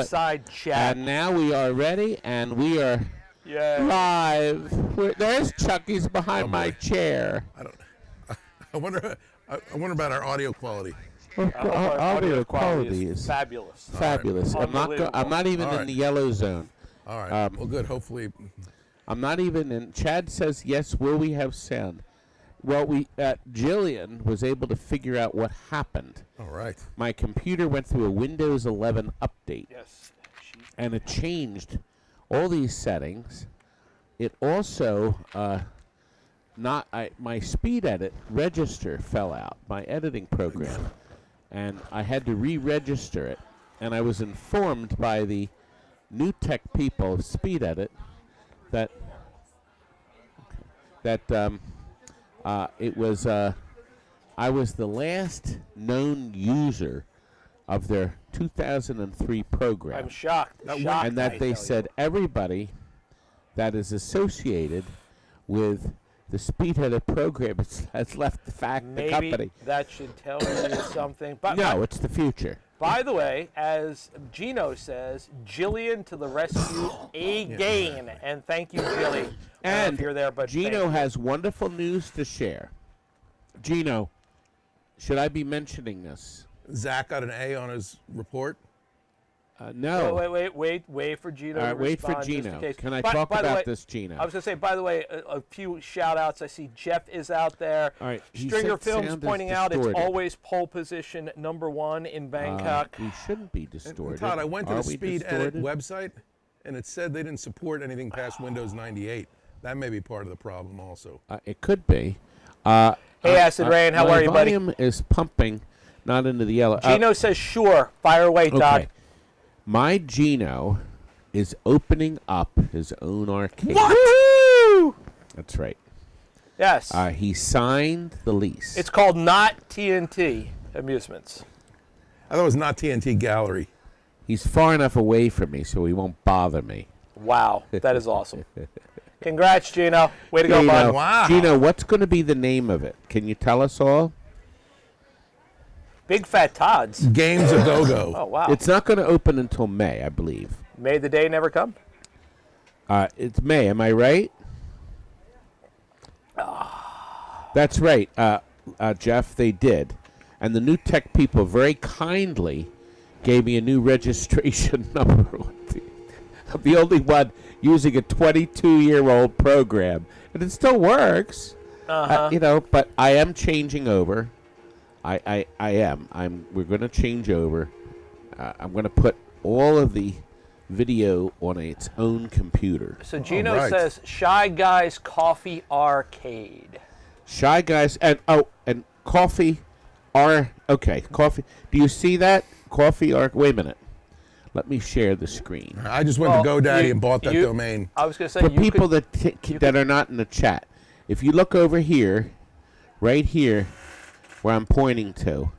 fireside chat. And now we are ready, and we are live. There's Chucky's behind my chair. I wonder about our audio quality. Our audio quality is fabulous. Fabulous. Right. I'm not even in the yellow zone. All right. Well, good. Hopefully. I'm not even in. Chad says, yes, will we have sound? Well, Jillian was able to figure out what happened. All right. My computer went through a Windows 11 update. Yes. And it changed all these settings. It also, my speed edit register fell out, my editing program. And I had to re-register it. And I was informed by the new tech people of speed edit that it was I was the last known user of their 2003 program. I'm shocked. And that they said everybody that is associated with the speed edit program has left the company. Maybe that should tell you something. But no, it's the future. By the way, as Gino says, Jillian to the rescue again. And thank you, Jilly. And if you're there, but Gino has wonderful news to share. Gino, should I be mentioning this? Zach got an A on his report. No. Wait for Gino. All right, to wait for respond Gino. just Can I talk about this, Gino? I was going to say, by the way, a few shout-outs. I see Jeff is out there. All right. Stringer Films pointing out it's always pole position #1 in Bangkok. We shouldn't be distorted. Todd, I went to the Speed distorted? Edit website, and it said they didn't support anything past Windows 98. That may be part of the problem also. It could be. Hey, Acid Rain, how are you, buddy? My volume is pumping, not into the yellow. Gino says, sure. Fire away, Todd. Okay. My Gino is opening up his own arcade. What? Woo! That's right. Yes. He signed the lease. It's called Not TNT Amusements. I thought it was Not TNT Gallery. He's far enough away from me so he won't bother me. Wow, that is awesome. Congrats, Gino. Way to go, bud. Wow. Gino, what's going to be the name of it? Can you tell us all? Big Fat Todds. Games a Go-Go. Oh, wow. It's not going to open until May, I believe. May the day never come? It's May, am I right? That's right, Jeff, they did. And the new tech people very kindly gave me a new registration number. I'm the only one using a 22-year-old program. And it still works. But I am changing over. I am. We're going to change over. I'm going to put all of the video on its own computer. So Gino says Shy Guys Coffee Arcade. Shy Guys and Coffee Coffee. Do you see that? Coffee Wait a minute. Let me share the screen. I just went to GoDaddy and bought that domain. I was going to say for people that are not in the chat. If you look over here, right here, where I'm pointing to,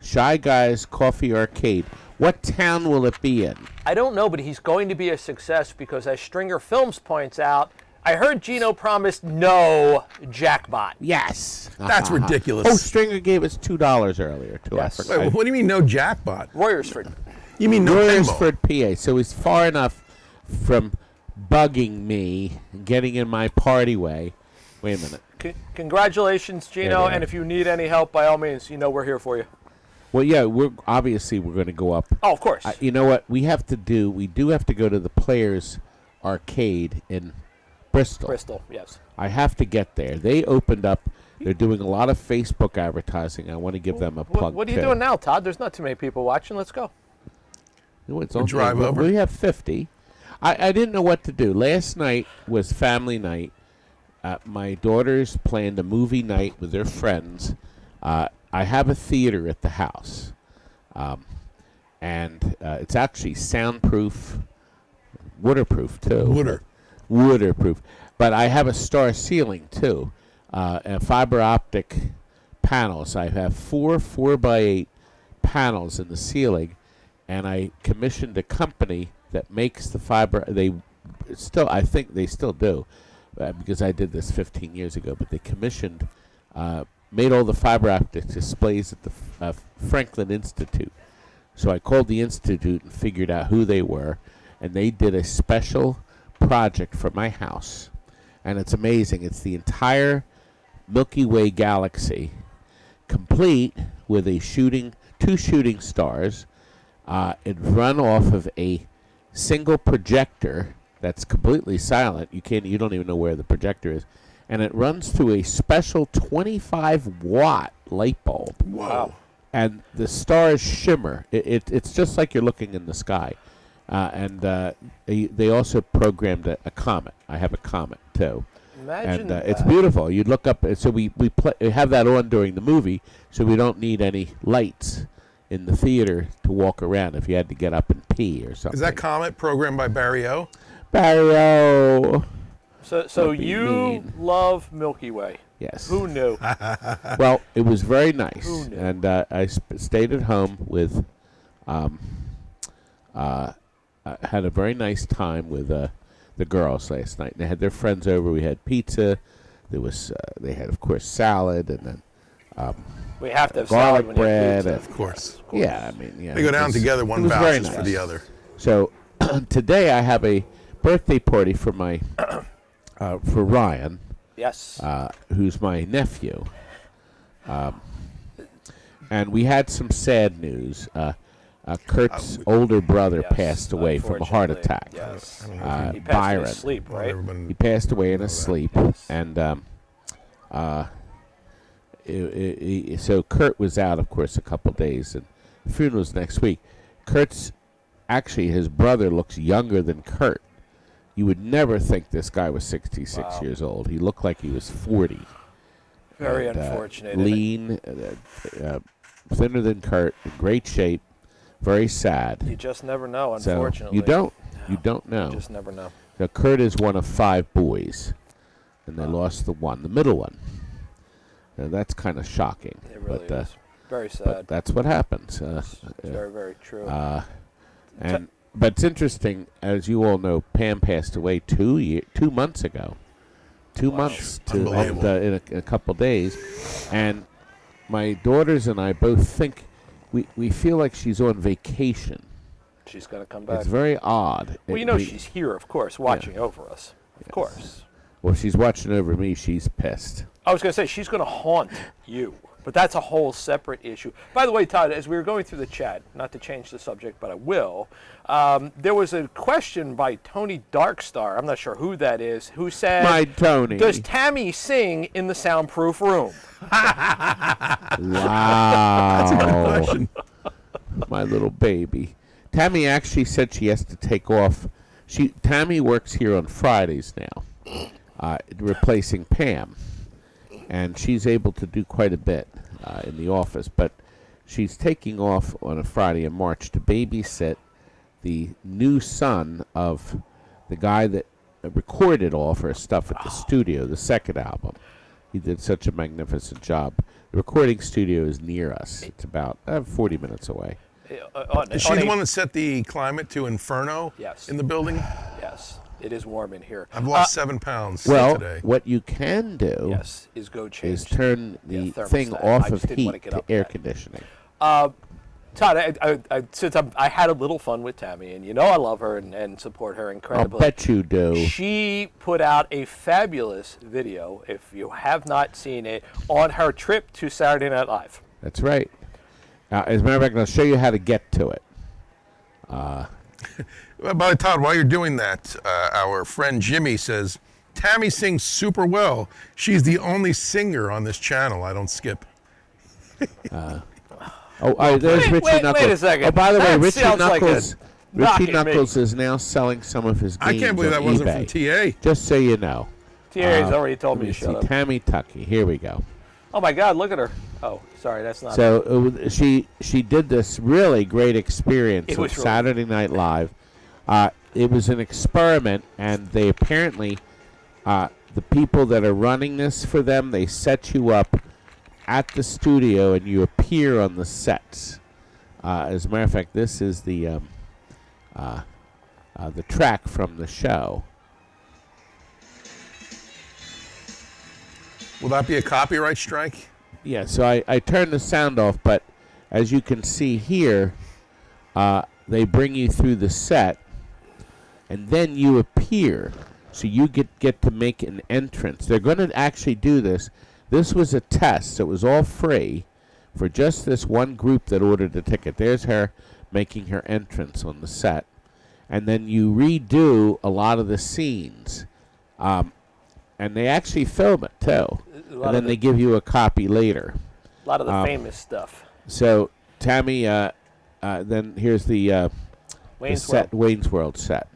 Shy Guys Coffee Arcade. What town will it be in? I don't know, but he's going to be a success because, as Stringer Films points out, I heard Gino promised no jackpot. Yes. That's ridiculous. Oh, Stringer gave us $2 earlier, too. Yes. Wait, what do you mean no jackpot? Royersford. You mean no Royersford, PA. So he's far enough from bugging me, getting in my party way. Wait a minute. Congratulations, Gino, and if you need any help, by all means, we're here for you. Well, yeah, we're going to go up. Oh, of course. You know what we have to do? We do have to go to the Players Arcade in Bristol. Bristol, yes. I have to get there. They opened up. They're doing a lot of Facebook advertising. I want to give them a plug. What are you doing now, Todd? There's not too many people watching. Let's go. Drive over. We have 50. I didn't know what to do. Last night was family night. My daughters planned a movie night with their friends. I have a theater at the house, and it's actually soundproof, waterproof too. Waterproof. But I have a star ceiling too, and fiber optic panels. I have 4 4x8 panels in the ceiling, and I commissioned a company that makes the fiber. I think they still do. Because I did this 15 years ago, but they commissioned, made all the fiber optic displays at the Franklin Institute. So I called the Institute and figured out who they were, and they did a special project for my house. And it's amazing. It's the entire Milky Way galaxy, complete with two shooting stars. It run off of a single projector that's completely silent. You don't even know where the projector is. And it runs through a special 25-watt light bulb. Wow. And the stars shimmer. It's just like you're looking in the sky. And they also programmed a comet. I have a comet, too. Imagine and that. it's beautiful. You look up. So we have that on during the movie, so we don't need any lights in the theater to walk around if you had to get up and pee or something. Is that comet programmed by Barry O? Barry O. So you love Milky Way. Yes. Who knew? Well, it was very nice. Who knew? And I stayed at home with, I had a very nice time with the girls last night. They had their friends over. We had pizza. There was they had, of course, salad, and then We have to have garlic salad when you have bread. pizza. Of course. Yeah, I mean, yeah. They go down together, it one was very vouches for nice. the other. So today I have a birthday party for my for Ryan, Yes. who's my nephew. And we had some sad news. Kurt's older brother Yes, passed away from a heart unfortunately. attack. Yes. I don't know if He passed in Byron. his sleep, not right? everybody- He passed away in his sleep, Yes. and so Kurt was out, of course, a couple days, and the funeral was next week. Actually, his brother looks younger than Kurt. You would never think this guy was 66 Wow. years old. He looked like he was 40. Very And, unfortunate. Lean, thinner than Kurt, in great shape, very sad. You just never know, So unfortunately. you don't You know. just never know. Now, Kurt is one of 5 boys, and they lost the middle one. Now, that's kind of shocking. It really but, is. Very but sad. that's what happens. It's very, very true. But it's interesting, as you all know, Pam passed away 2 months ago. 2 months Unbelievable. in a couple days, and my daughters and I both think we feel like she's on vacation. She's going to come back. It's very odd. Well, you know she's here, of course, watching over us. Of course. Well, she's watching over me. She's pissed. I was going to say, she's going to haunt you. But that's a whole separate issue. By the way, Todd, as we were going through the chat, not to change the subject, but I will, there was a question by Tony Darkstar, I'm not sure who that is, who said, My Tony. does Tammy sing in the soundproof room? Wow. My little baby. Tammy actually said she has to take off. Tammy works here on Fridays now, replacing Pam. And she's able to do quite a bit in the office. But she's taking off on a Friday in March to babysit the new son of the guy that recorded all of her stuff at the studio, the second album. He did such a magnificent job. The recording studio is near us. It's about 40 minutes away. Is she the one that set the climate to Inferno Yes. in the building? Yes, it is warm in here. I've lost 7 pounds Well, today. what you can do Yes, is go change. is turn the thermostat. thing I off just of didn't wanna heat get to up air that. conditioning. Todd, since I had a little fun with Tammy, and you know I love her and support her I'll incredibly. bet you do. She put out a fabulous video, if you have not seen it, on her trip to Saturday Night Live. That's right. As a matter of fact, I'll show you how to get to it. By the way, Todd, while you're doing that, our friend Jimmy says, Tammy sings super well. She's the only singer on this channel I don't skip. There's Richie wait Knuckles. a second. Oh, by the way, That Richie sounds like a Knuckles. knock Richie at me. Knuckles is now selling some of his games I can't believe on that wasn't eBay. from TA. Just so you know. Thierry's already told Let me me to shut see. up. Tammy Tucky. Here we go. Oh my God, look at her. Oh, sorry, that's not. So she did this really great experience It on was really- Saturday Night Live. It was an experiment, and they apparently, the people that are running this for them, they set you up at the studio, and you appear on the sets. As a matter of fact, this is the track from the show. Will that be a copyright strike? Yeah, so I turned the sound off, but as you can see here, they bring you through the set, and then you appear. So you get to make an entrance. They're going to actually do this. This was a test. So it was all free for just this one group that ordered the ticket. There's her making her entrance on the set. And then you redo a lot of the scenes. And they actually film it, too. And then they give you a copy later. A lot of the famous stuff. So, Tammy, then here's the Wayne's World set.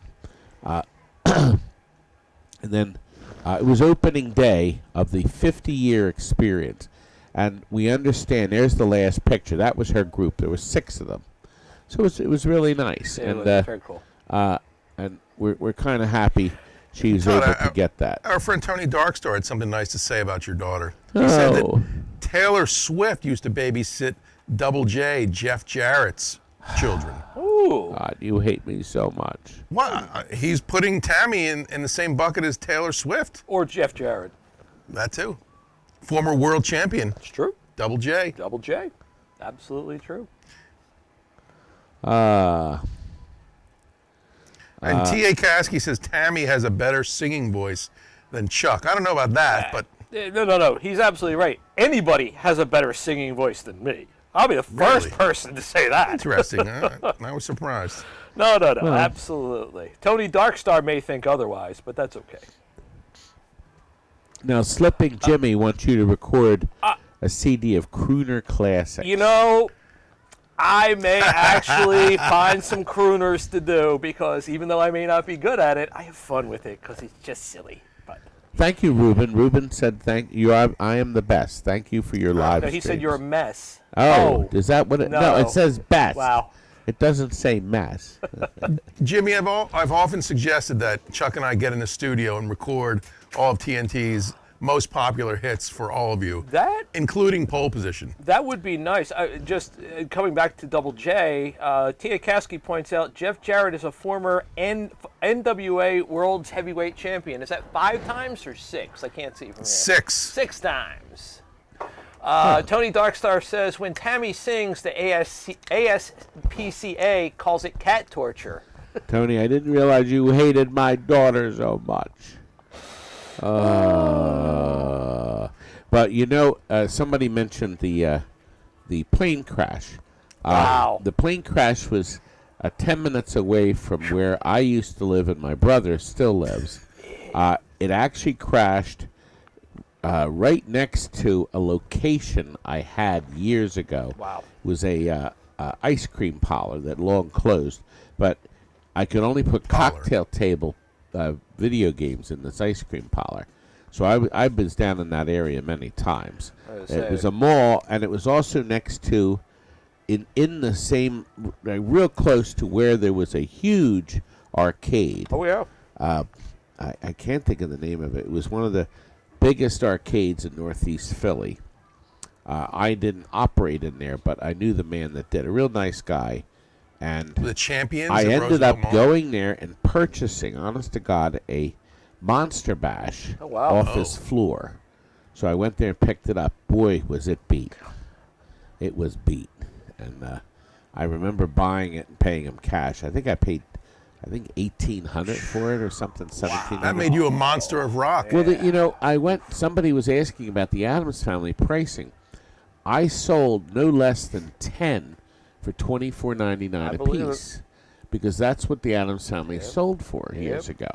And then it was opening day of the 50-year experience. And we understand, there's the last picture. That was her group. There were 6 of them. So it was really nice. Yeah, and it was very cool. And we're kind of happy she was able to get that. Our friend Tony Darkstar had something nice to say about your daughter. He said that Taylor Swift used to babysit Double J, Jeff Jarrett's children. Ooh. God, you hate me so much. What? He's putting Tammy in the same bucket as Taylor Swift. Or Jeff Jarrett. That too. Former world champion. It's true. Double J. Double J. Absolutely true. And T.A. Kasky says Tammy has a better singing voice than Chuck. I don't know about that, but... No. He's absolutely right. Anybody has a better singing voice than me. I'll be the first Really? person to say that. Interesting. I was surprised. No. Absolutely. Tony Darkstar may think otherwise, but that's okay. Now, Slipping Jimmy wants you to record a CD of crooner classics. You know, I may actually find some crooners to do because even though I may not be good at it, I have fun with it because it's just silly. But thank you, Ruben. Ruben said, "Thank you. I am the best. Thank you for your live." no, he said you're a mess. Oh, is that what it? No, it says best. Wow. It doesn't say mess. Jimmy, I've often suggested that Chuck and I get in the studio and record all of TNT's most popular hits for all of you, including Pole Position. That would be nice. Coming back to Double J, Tia Kasky points out Jeff Jarrett is a former NWA World's Heavyweight Champion. Is that 5 times or 6? I can't see from here. 6. 6 times. Tony Darkstar says when Tammy sings, the ASPCA calls it cat torture. Tony, I didn't realize you hated my daughter so much. But you know, somebody mentioned the plane crash. Wow. The plane crash was 10 minutes away from where I used to live and my brother still lives. It actually crashed right next to a location I had years ago. Wow. It was a ice cream parlor that long closed, but I could only put cocktail table video games in this ice cream parlor. So I was down in that area many times. It was a mall, and it was also next to, in the same, real close to where there was a huge arcade. Oh, yeah. I can't think of the name of it. It was one of the biggest arcades in Northeast Philly. I didn't operate in there, but I knew the man that did. A real nice guy. And The Champions. I at ended Roosevelt up Mall? going there and purchasing, honest to God, a Monster Bash off his floor. So I went there and picked it up. Boy, was it beat. It was beat. And I remember buying it and paying him cash. I think I paid, $1,800 for it or something, $1,700. That made you a monster of rock. Well, you know, somebody was asking about the Addams Family pricing. I sold no less than 10 for $24.99 a piece, because that's what the Addams Family sold for years ago,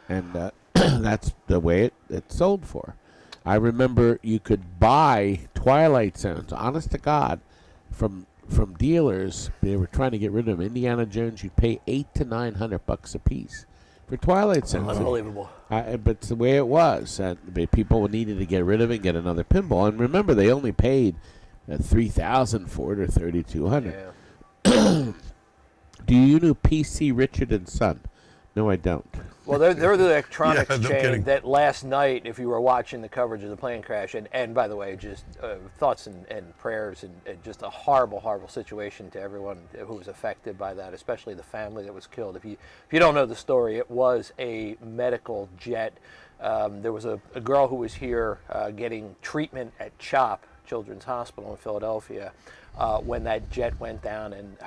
and that's the way it sold for. I remember you could buy Twilight Zones, honest to God, from dealers. They were trying to get rid of them. Indiana Jones, you'd pay $800 to $900 a piece for Twilight Zones. Unbelievable. But it's the way it was. People needed to get rid of it and get another pinball. And remember, they only paid $3,000 for it or $3,200. Yeah. Do you know PC Richard and Son? No, I don't. Well, they're the electronics Yeah, no chain kidding. that last night, if you were watching the coverage of the plane crash, and by the way, just thoughts and prayers and just a horrible, horrible situation to everyone who was affected by that, especially the family that was killed. If you don't know the story, it was a medical jet. There was a girl who was here getting treatment at CHOP, Children's Hospital in Philadelphia. when that jet went down, and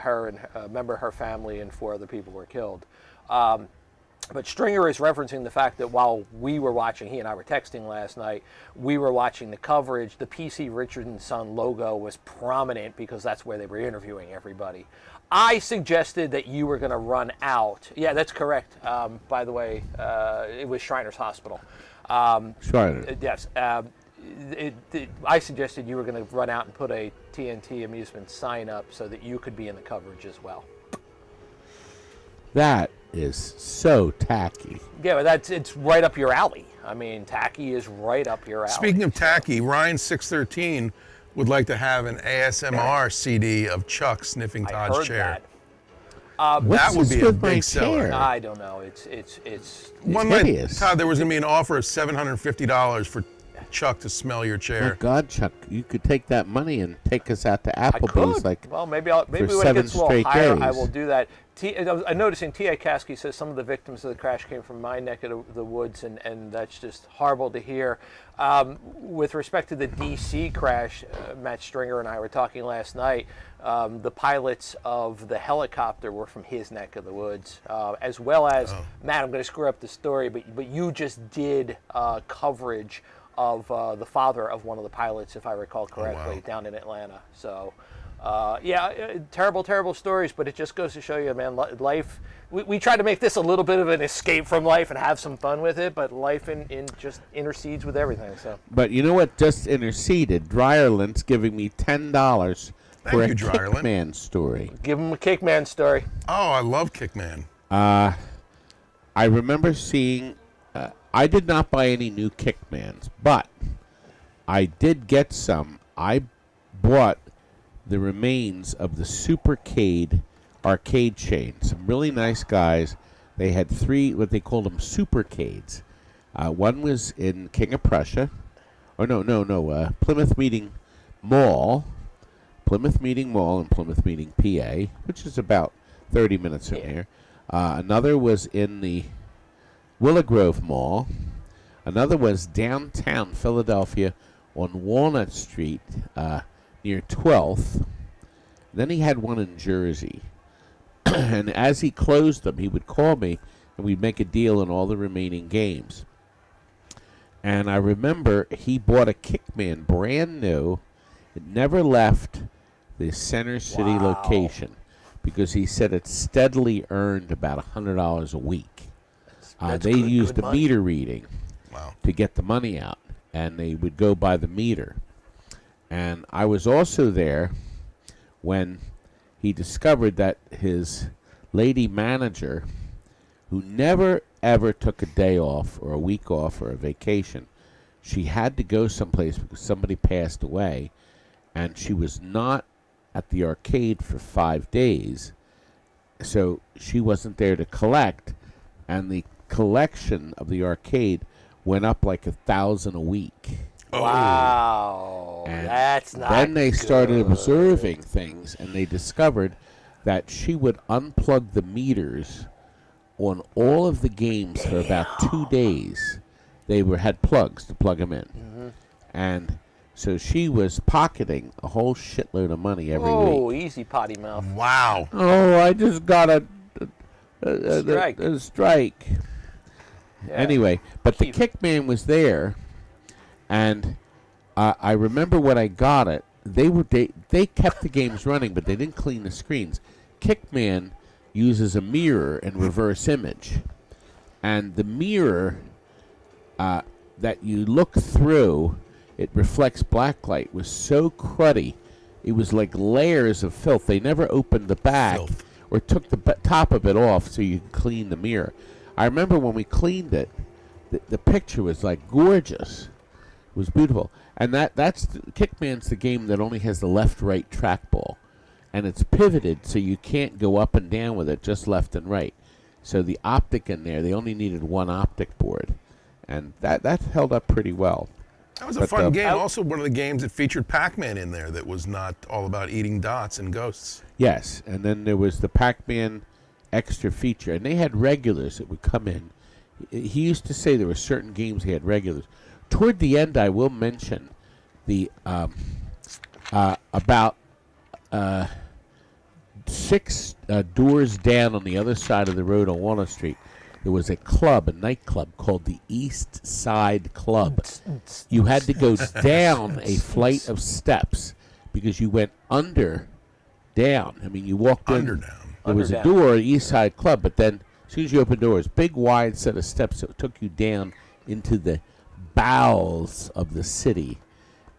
a member of her family and 4 other people were killed. But Stringer is referencing the fact that while we were watching, he and I were texting last night, we were watching the coverage, the PC Richard & Son logo was prominent because that's where they were interviewing everybody. I suggested that you were going to run out. Yeah, that's correct. By the way, it was Shriners Hospital. Shriners. Yes. I suggested you were going to run out and put a TNT Amusements sign up so that you could be in the coverage as well. That is so tacky. Yeah, but it's right up your alley. I mean, tacky is right up your alley. Speaking of tacky, Ryan613 would like to have an ASMR CD of Chuck sniffing Todd's chair. That. That would be a with my big seller. chair? I don't know. It's One night, hideous. Todd, there was going to be an offer of $750 for Chuck to smell your My chair. God, Chuck, you could take that money and take us out to I Applebee's. could. Well, maybe when it 7 gets a little straight higher, I days. will do that. I'm noticing T.A. Kasky says some of the victims of the crash came from my neck of the woods, and that's just horrible to hear. With respect to the D.C. crash, Matt Stringer and I were talking last night. The pilots of the helicopter were from his neck of the woods, as well as, Matt, I'm going to screw up the story, but you just did coverage of the father of one of the pilots, if I recall correctly, down in Atlanta. So, terrible, terrible stories, but it just goes to show you, man, life, we try to make this a little bit of an escape from life and have some fun with it, but life in just intercedes with everything. So. But you know what just interceded? Dryerland's giving me $10 for a Kickman story. Give him a Kickman story. Oh, I love Kickman. I remember seeing... I did not buy any new Kickmans, but I did get some. I bought the remains of the Supercade arcade chain. Some really nice guys. They had 3, what they called them, Supercades. One was in King of Prussia. Plymouth Meeting Mall. Plymouth Meeting Mall and Plymouth Meeting, PA, which is about 30 minutes from here. Another was in the Willow Grove Mall. Another was downtown Philadelphia on Walnut Street near 12th. Then he had one in Jersey. And as he closed them, he would call me and we'd make a deal on all the remaining games. And I remember he bought a Kickman brand new. It never left the Center City location because he said it steadily earned about $100 a week. They used a meter reading to get the money out, and they would go by the meter. And I was also there when he discovered that his lady manager, who never ever took a day off or a week off or a vacation, she had to go someplace because somebody passed away, and she was not at the arcade for 5 days, so she wasn't there to collect, and the collection of the arcade went up like $1,000 a week. Wow, and that's not then they started good. observing things, and they discovered that she would unplug the meters on all of the games for about 2 days. They had plugs to plug them in, and so she was pocketing a whole shitload of money every week. Oh, easy potty mouth. Wow. Oh, I just got a strike. Yeah. Anyway, but the Kickman was there, and I remember when I got it, they kept the games running, but they didn't clean the screens. Kickman uses a mirror and reverse image, and the mirror that you look through, it reflects blacklight, was so cruddy. It was like layers of filth. They never opened the back or took the top of it off so you could clean the mirror. I remember when we cleaned it, the picture was like gorgeous. It was beautiful. And Kickman's the game that only has the left-right trackball. And it's pivoted so you can't go up and down with it, just left and right. So the optic in there, they only needed one optic board. And that held up pretty well. That was a fun game. Also, one of the games that featured Pac-Man in there that was not all about eating dots and ghosts. Yes, and then there was the Pac-Man extra feature, and they had regulars that would come in. He used to say there were certain games he had regulars. Toward the end, I will mention the about 6 doors down on the other side of the road on Walnut Street, there was a club, a nightclub called the East Side Club. You had to go down a flight of steps because you went down. I mean, you walked in. There was a door at East Side Club, but then as soon as you opened doors, big wide set of steps that took you down into the bowels of the city.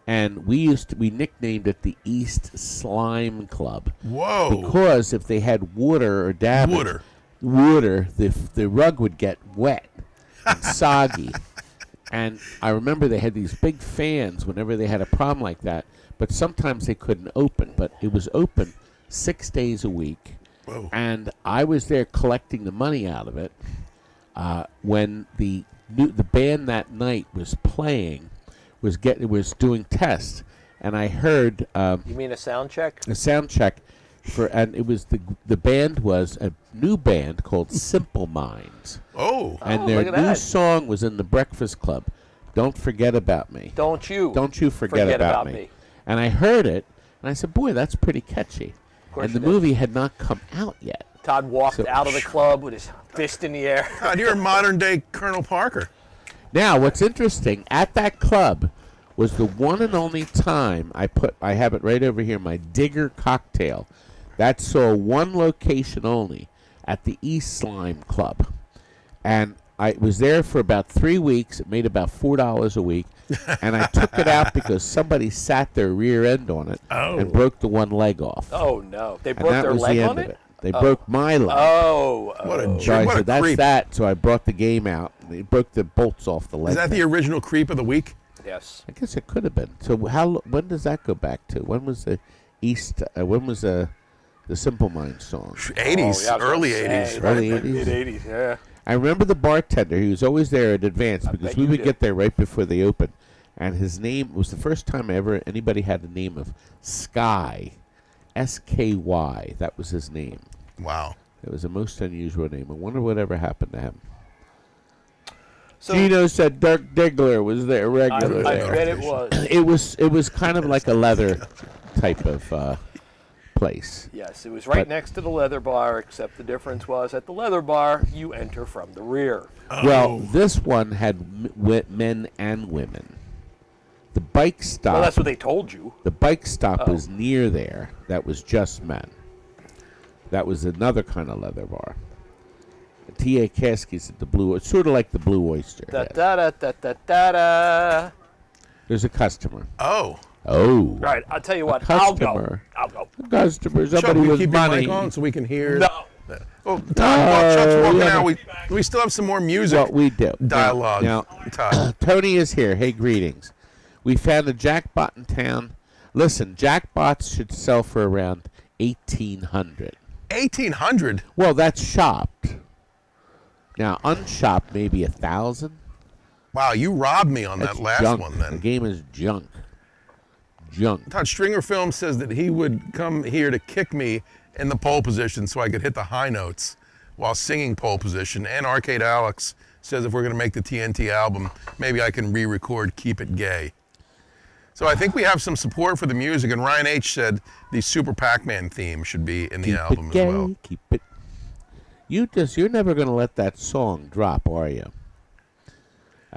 And we nicknamed it the East Slime Club. Whoa! Because if they had water or damage, the rug would get wet and soggy. And I remember they had these big fans whenever they had a problem like that, but sometimes they couldn't open. But it was open 6 days a week. Whoa. And I was there collecting the money out of it when the band that night was playing, was doing tests, and I heard. You mean a sound check? A sound check, and it was the band was a new band called Simple Minds. Oh. And their new song was in the Breakfast Club. Don't forget about me. Don't you forget about me. And I heard it, and I said, "Boy, that's pretty catchy." And the movie had not come out yet. Todd walked out of the club with his fist in the air. Todd, you're a modern-day Colonel Parker. Now, what's interesting, at that club was the one and only time I have it right over here, my Digger cocktail. That saw one location only at the East Slime Club. And I was there for about 3 weeks. It made about $4 a week. And I took it out because somebody sat their rear end on it and broke the one leg off. Oh, no. They broke their leg on it? They broke my leg. What a jerk. So I what said, a that's creep. that. So I brought the game out. They broke the bolts off the leg. Is that the original creep of the week? Yes. I guess it could have been. So when does that go back to? When was the the Simple Minds song? 80s, early 80s. Early 80s? Mid-80s, yeah. I remember the bartender. He was always there in advance because bet we you would did. get there right before they opened. And his name was the first time ever anybody had the name of Sky. S-K-Y. That was his name. Wow. It was a most unusual name. I wonder whatever happened to him. So Gino said Dirk Diggler was there regularly. I bet it was. It was kind of like a leather type of place. Yes, it was right next to the leather bar, except the difference was at the leather bar, you enter from the rear. Well, this one had men and women. The bike stop. Well, that's what they told you. The bike stop was near there. That was just men. That was another kind of leather bar. T.A. Caskey's at the Blue. It's sort of like the Blue Oyster. Da da da da da da da. There's a customer. Oh. Oh. Right, I'll tell you what. Customer. I'll go. A customer. Chuck, Somebody will you with keep your money. mic on so we can hear? No. Oh, Todd, while Chuck's walking yeah. out, we still have some more music. Well, we do. Dialogue. Now, Todd. Tony is here. Hey, greetings. We found a jackpot in town. Listen, jackpots should sell for around $1,800. 1,800? Well, that's shopped. Now, unshopped, maybe 1,000. Wow, you robbed me on that last junk. one then. The game is junk. Junk. Todd, Stringer Film says that he would come here to kick me in the pole position so I could hit the high notes while singing pole position. And Arcade Alex says if we're going to make the TNT album, maybe I can re-record Keep It Gay. So I think we have some support for the music. And Ryan H. said the Super Pac-Man theme should be in the album Keep it gay, as well. keep it. You're never going to let that song drop, are you?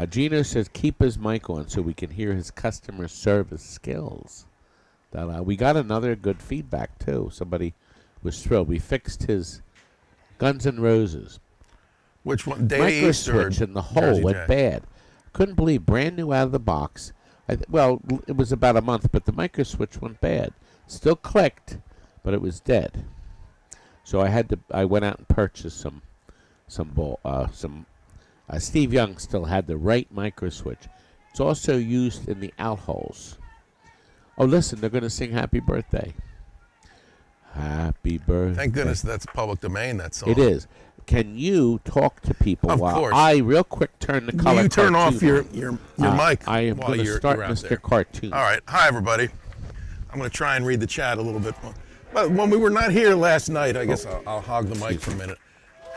Gino says keep his mic on so we can hear his customer service skills. We got another good feedback, too. Somebody was thrilled. We fixed his Guns N' Roses. Which one? Data Micro East or switch in the hole Jersey went Jack? bad. Couldn't believe, brand new out of the box. Well, it was about a month, but the micro switch went bad. Still clicked, but it was dead. So I went out and purchased some Steve Young still had the right micro switch. It's also used in the outholes. Oh, listen, they're going to sing Happy Birthday. Happy birthday. Thank goodness that's public domain, that song. It is. Can you talk to people Of while course. I real quick turn the color Will you turn cartoon off your on? mic I am while going to you're start out Mr. there? Cartoon. All right. Hi, everybody. I'm going to try and read the chat a little bit more. But when we were not here last night, I guess I'll hog the mic for a minute.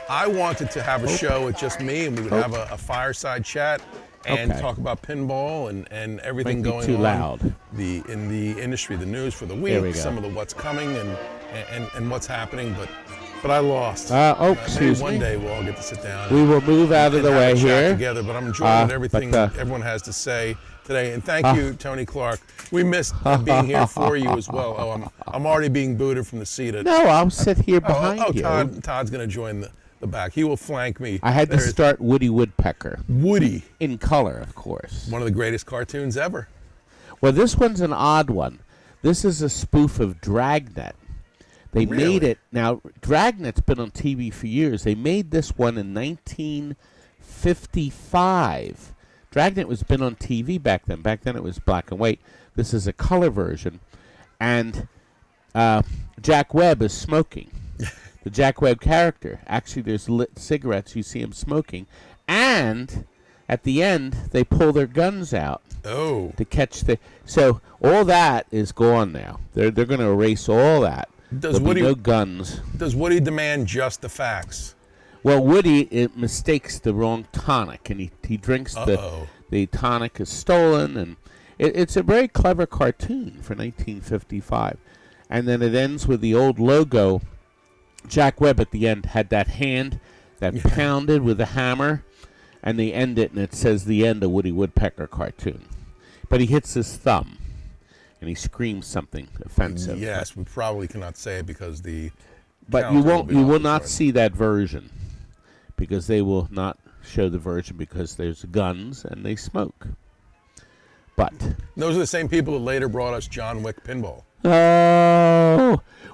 I wanted to have a show with just me, and we would have a fireside chat. and Okay. talk about pinball and everything Might be going too on loud. in the industry, the news for the There we week, go. some of the what's coming and what's happening. But I lost. Oh, Maybe excuse one me. day we'll all get to sit down. We will move out of and the have way a chat here. together. But I'm enjoying everything but, everyone has to say today. And thank you, Tony Clark. We missed being here for you as well. Oh, I'm already being booted from the seat. At, No, I'll sit here behind you. Todd's going to join the back. He will flank me. I had to There's start Woody Woodpecker. Woody, In color, of course. one of the greatest cartoons ever. Well, this one's an odd one. This is a spoof of Dragnet. They Really? made it. Now, Dragnet's been on TV for years. They made this one in 1955. Dragnet was been on TV back then. Back then it was black and white. This is a color version. And Jack Webb is smoking. The Jack Webb character. Actually, there's lit cigarettes. You see him smoking. And at the end, they pull their guns out Oh, to catch the... So all that is gone now. They're going to erase all that. Does There'll be Woody- no guns. does Woody demand just the facts? Well, Woody mistakes the wrong tonic, and he drinks Uh-oh. the tonic is stolen, and it's a very clever cartoon for 1955. And then it ends with the old logo. Jack Webb at the end had that hand that pounded with a hammer, and they end it, and it says the end of Woody Woodpecker cartoon. But he hits his thumb, and he screams something offensive. Yes, we probably cannot say it because the. But counter be you off will the not front. see that version, because they will not show the version because there's guns and they smoke. But Those are the same people that later brought us John Wick Pinball.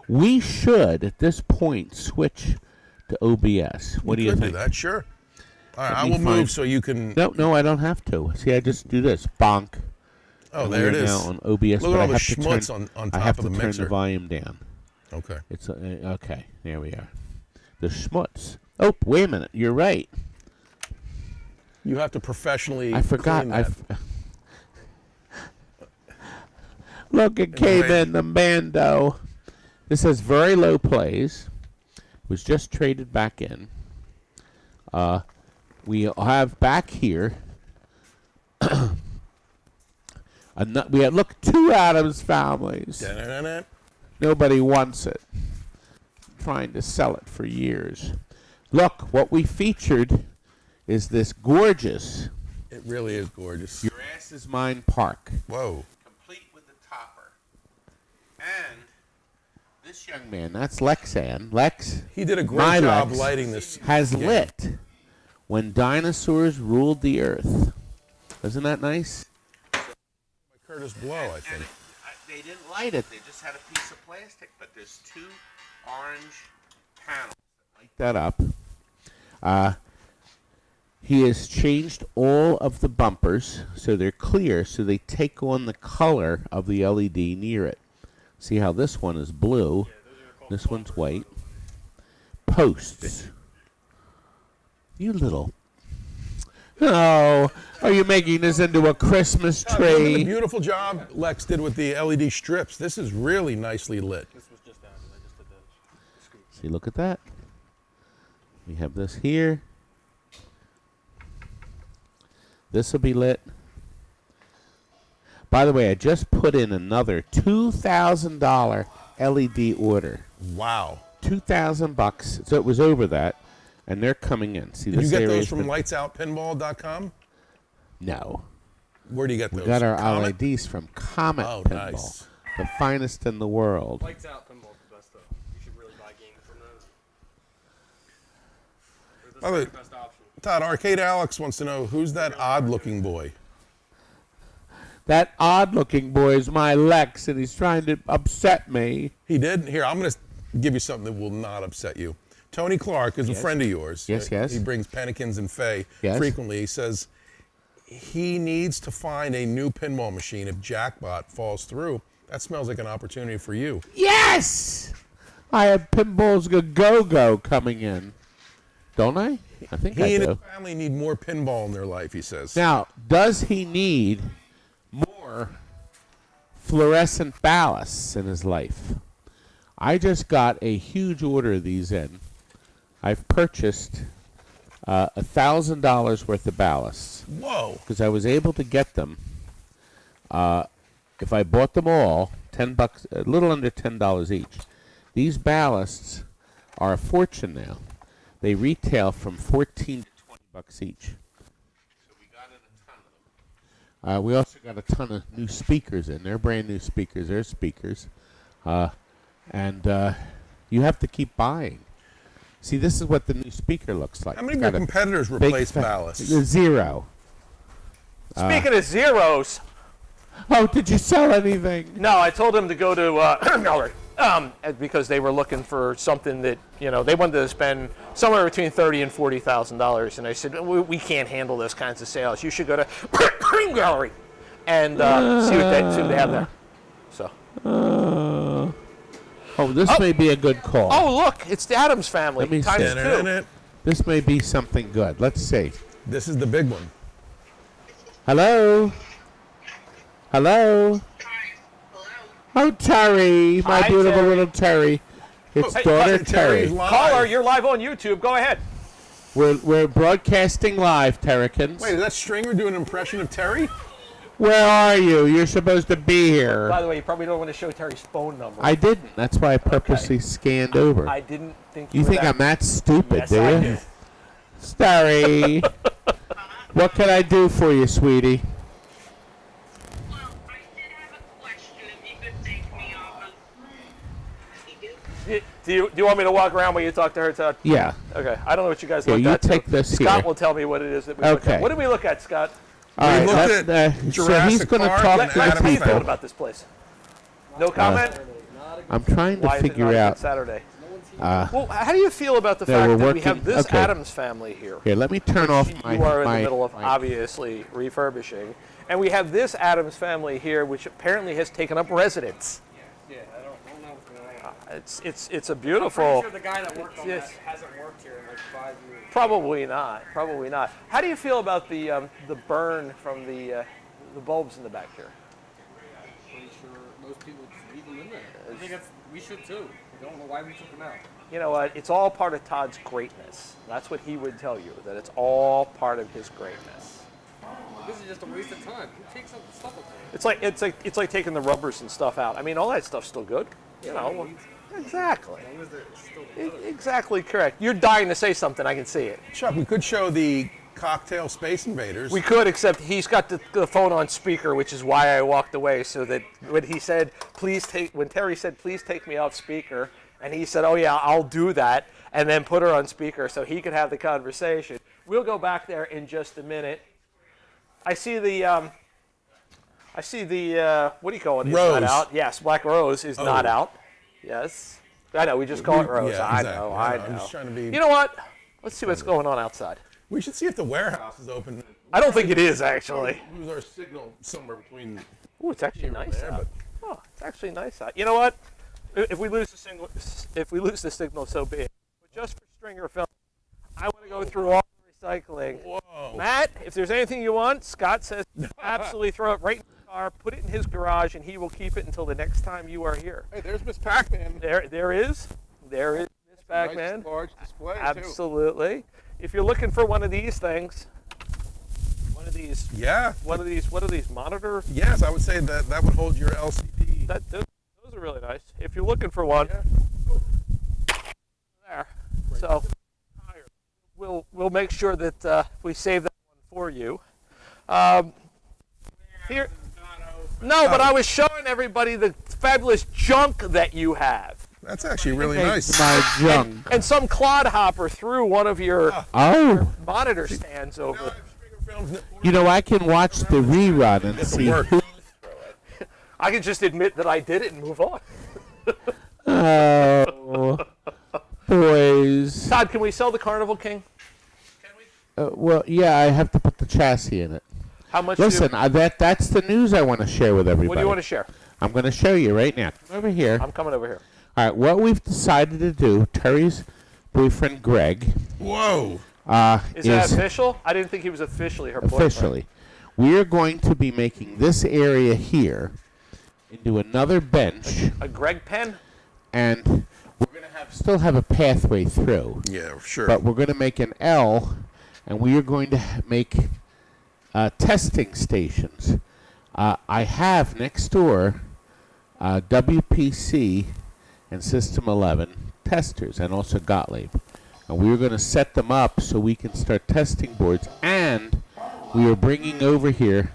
we should at this point switch to OBS. What do you Could think? do that, sure. All right, Let I me will move find- so you can. No, I don't have to. See, I just do this. Bonk. Oh, And there it we're is. now on OBS, Look but at I all the have to schmutz turn, on I top have of to the turn mixer. the volume down. Okay. It's okay. There we are. The schmutz. Oh, wait a minute. You're right. You have to professionally. I forgot. clean that. Look, it came Wait. in the bando. This has very low plays. Was just traded back in. We have back here. We have look 2 Adams families. Da-da-da-da. Nobody wants it. Trying to sell it for years. Look, what we featured is this gorgeous It really is gorgeous. Your Ass Is Mine Park. Whoa. Complete with the topper. And this young man, that's Lexan. Lex He did a great My job Lex lighting this. has game. lit When Dinosaurs Ruled the Earth. Isn't that nice? Curtis Blow, I think. They didn't light it. They just had a piece of plastic, but there's 2 orange panels that light that up. He has changed all of the bumpers so they're clear, so they take on the color of the LED near it. See how this one is blue, this one's white. Posts. You little... Oh, are you making this into a Christmas Look at the tree? beautiful job Lex did with the LED strips. This is really nicely lit. See, look at that. We have this here. This will be lit. By the way, I just put in another $2,000 LED order. Wow. $2,000, so it was over that, and they're coming in. See, Did this you get area's those from been- lightsoutpinball.com? No, Where do you get we those? got our Comet? LEDs from Comet Oh, Pinball, nice. the finest in the world. Lights out pinball's the best though. You should really buy games from those. They're the By the way, second best option. Todd, Arcade Alex wants to know who's that odd-looking boy? That odd-looking boy is my Lex, and he's trying to upset me. He did? Here, I'm going to give you something that will not upset you. Tony Clark is a friend of yours. Yes, yes. He brings Pennekins and Faye Yes. frequently. He says he needs to find a new pinball machine if Jackpot falls through. That smells like an opportunity for you. Yes! I have Pinball's Go-Go coming in. Don't I? I think He I and do. his family need more pinball in their life, he says. Now, does he need more fluorescent ballasts in his life? I just got a huge order of these in. I've purchased $1,000 worth of ballasts. Whoa. Because I was able to get them. If I bought them all, $10, a little under $10 each. These ballasts are a fortune now. They retail from $14 to $20 each. So we got in a ton of them. We also got a ton of new speakers in. They're brand new speakers. They're speakers, and you have to keep buying. See, this is what the new speaker looks like. How many of your competitors replace ballasts? 0. Speaking of zeros, Oh, did you sell anything? no, I told them to go to because they were looking for something that they wanted to spend somewhere between $30,000 and $40,000, and I said we can't handle those kinds of sales. You should go to Gallery and see what they have there. So. This may be a good call. Oh, look, it's the Addams family. Let me times see. 2. This may be something good. Let's see. This is the big one. Hello? Hello? Oh, Terry, my Hi, beautiful Terry. little Terry. It's Hey, daughter Terry's Terry. live. Caller, you're live on YouTube. Go ahead. We're broadcasting live, Terrykins. Wait, is that Stringer doing an impression of Terry? Where are you? You're supposed to be here. By the way, you probably don't want to show Terry's phone number. I didn't. That's why I purposely scanned over. I didn't think You were think I'm that stupid, Yes, do I you? do. Starry. What can I do for you, sweetie? Well, I did have a question if you could take me off of. Do you want me to walk around while you talk to her, Todd? Yeah. Okay. I don't know what you guys Here, looked you at. so take this Scott here. will tell me what it is that we looked Okay. at. What did we look at, Scott? All right. looked at so he's Jurassic going to Park talk and to Lex, the how you Addams feeling people. about this place? No comment? I'm trying to Why is it figure not a out. good Saturday? Uh, Well, how do you feel about the they fact were that we have working- this okay. Adams family here? Here, let me turn off my. You are in my, the middle of my- obviously refurbishing. And we have this Adams family here, which apparently has taken up residence. Yeah, I don't know what's going on. It's a beautiful. Pretty sure the guy that worked on Yes. that hasn't worked here in like 5 years. Probably not. Probably not. How do you feel about the burn from the bulbs in the back here? Pretty sure most people just leave them in there. I think we should too. I don't know why we took them out. You know what? It's all part of Todd's greatness. That's what he would tell you. That it's all part of his greatness. This is just a waste of time. Who takes out the stuff up there? It's like taking the rubbers and stuff out. I mean, all that stuff's still good. You know. Exactly. As long as they're still good. Exactly correct. You're dying to say something. I can see it. Chuck, we could show the cocktail Space Invaders. We could, except he's got the phone on speaker, which is why I walked away. So that when Terry said, "Please take me off speaker," and he said, "Oh yeah, I'll do that," and then put her on speaker so he could have the conversation. We'll go back there in just a minute. I see the what do you call it? It's Rose. not out. Yes, Black Rose is not out. Yes, I know. We just call it Rose. Yeah, I exactly. know. I I know. know. I'm just trying to be- You know what? Let's see what's going on outside. We should see if the warehouse is open. I don't think it is actually. Lose our signal somewhere between. Ooh, it's actually nice there, out. Oh, it's actually nice out. You know what? If we lose the signal, so be it. But just for Stringer Film, I want to go through all the recycling. Whoa. Matt, if there's anything you want, Scott says absolutely throw it right in the car, put it in his garage, and he will keep it until the next time you are here. Hey, there's Ms Pacman. There is Ms. Pac-Man. Nice large display too. Absolutely. If you're looking for one of these things, one of Yeah. these monitor, Yes, I would say that would hold your LCD. those are really nice. If you're looking for one, Yeah. there. So we'll make sure that we save that one for you. Here, no, but I was showing everybody the fabulous junk that you have, That's actually really nice. My junk. and some clodhopper threw one of your Oh, monitor stands over. you know, I can watch the rerun and see work. who. I can just admit that I did it and move on. Oh, boys. Todd, can we sell the Carnival King? Well, yeah, I have to put the chassis in it. How much? Listen, that's the news I want to share with everybody. What do you want to share? I'm going to show you right now. Come over here. I'm coming over here. All right, what we've decided to do, Terry's boyfriend Greg, Whoa. Is that official? I didn't think he was officially her boyfriend. officially, we are going to be making this area here into another bench, A Greg pen? and we're going to still have a pathway through, Yeah, sure. but we're going to make an L and we are going to make testing stations. I have next door WPC and System 11 testers, and also Gottlieb. And we are going to set them up so we can start testing boards. And we are bringing over here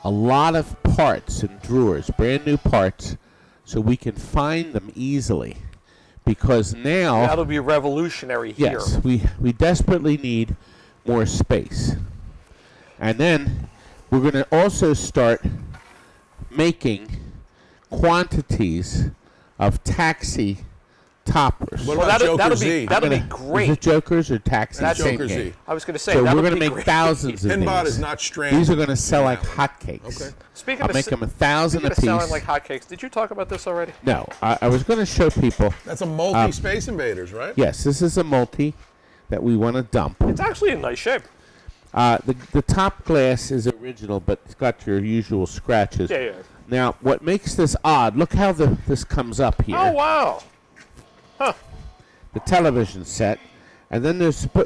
a lot of parts and drawers, brand new parts, so we can find them easily. Because now... That'll be revolutionary here. Yes, we desperately need more space. And then we're going to also start making quantities of taxi toppers. What Well, about that'll Joker be Z? that'll be Is great. it Jokers or taxis? That's Same Joker game. Z. I was going to say So that'll we're going to be make great. thousands of Pinbot these. is not stranded. These are going to sell on like that one. hotcakes. Okay. Speaking I'll of make them 1,000 a speaking of selling piece. like hotcakes, did you talk about this already? No, I was going to show people. That's a multi-Space Invaders, right? Yes, this is a multi that we want to dump. It's actually in nice shape. The top glass is original, but it's got your usual scratches. Yeah. Now, what makes this odd, look how this comes up here. Oh wow. The television set. And then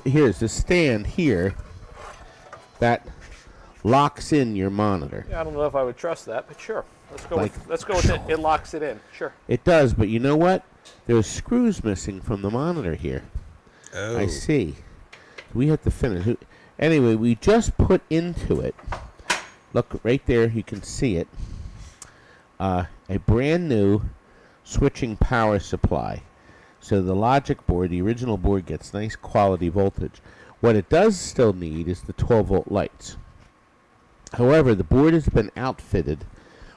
here's the stand here that locks in your monitor. Yeah, I don't know if I would trust that, but sure. Let's go Like- with it. It locks it in. Sure. It does, but you know what? There's screws missing from the monitor here. Oh. I see. We have to finish. Anyway, we just put into it, look right there, you can see it, a brand new switching power supply. So the logic board, the original board, gets nice quality voltage. What it does still need is the 12-volt lights. However, the board has been outfitted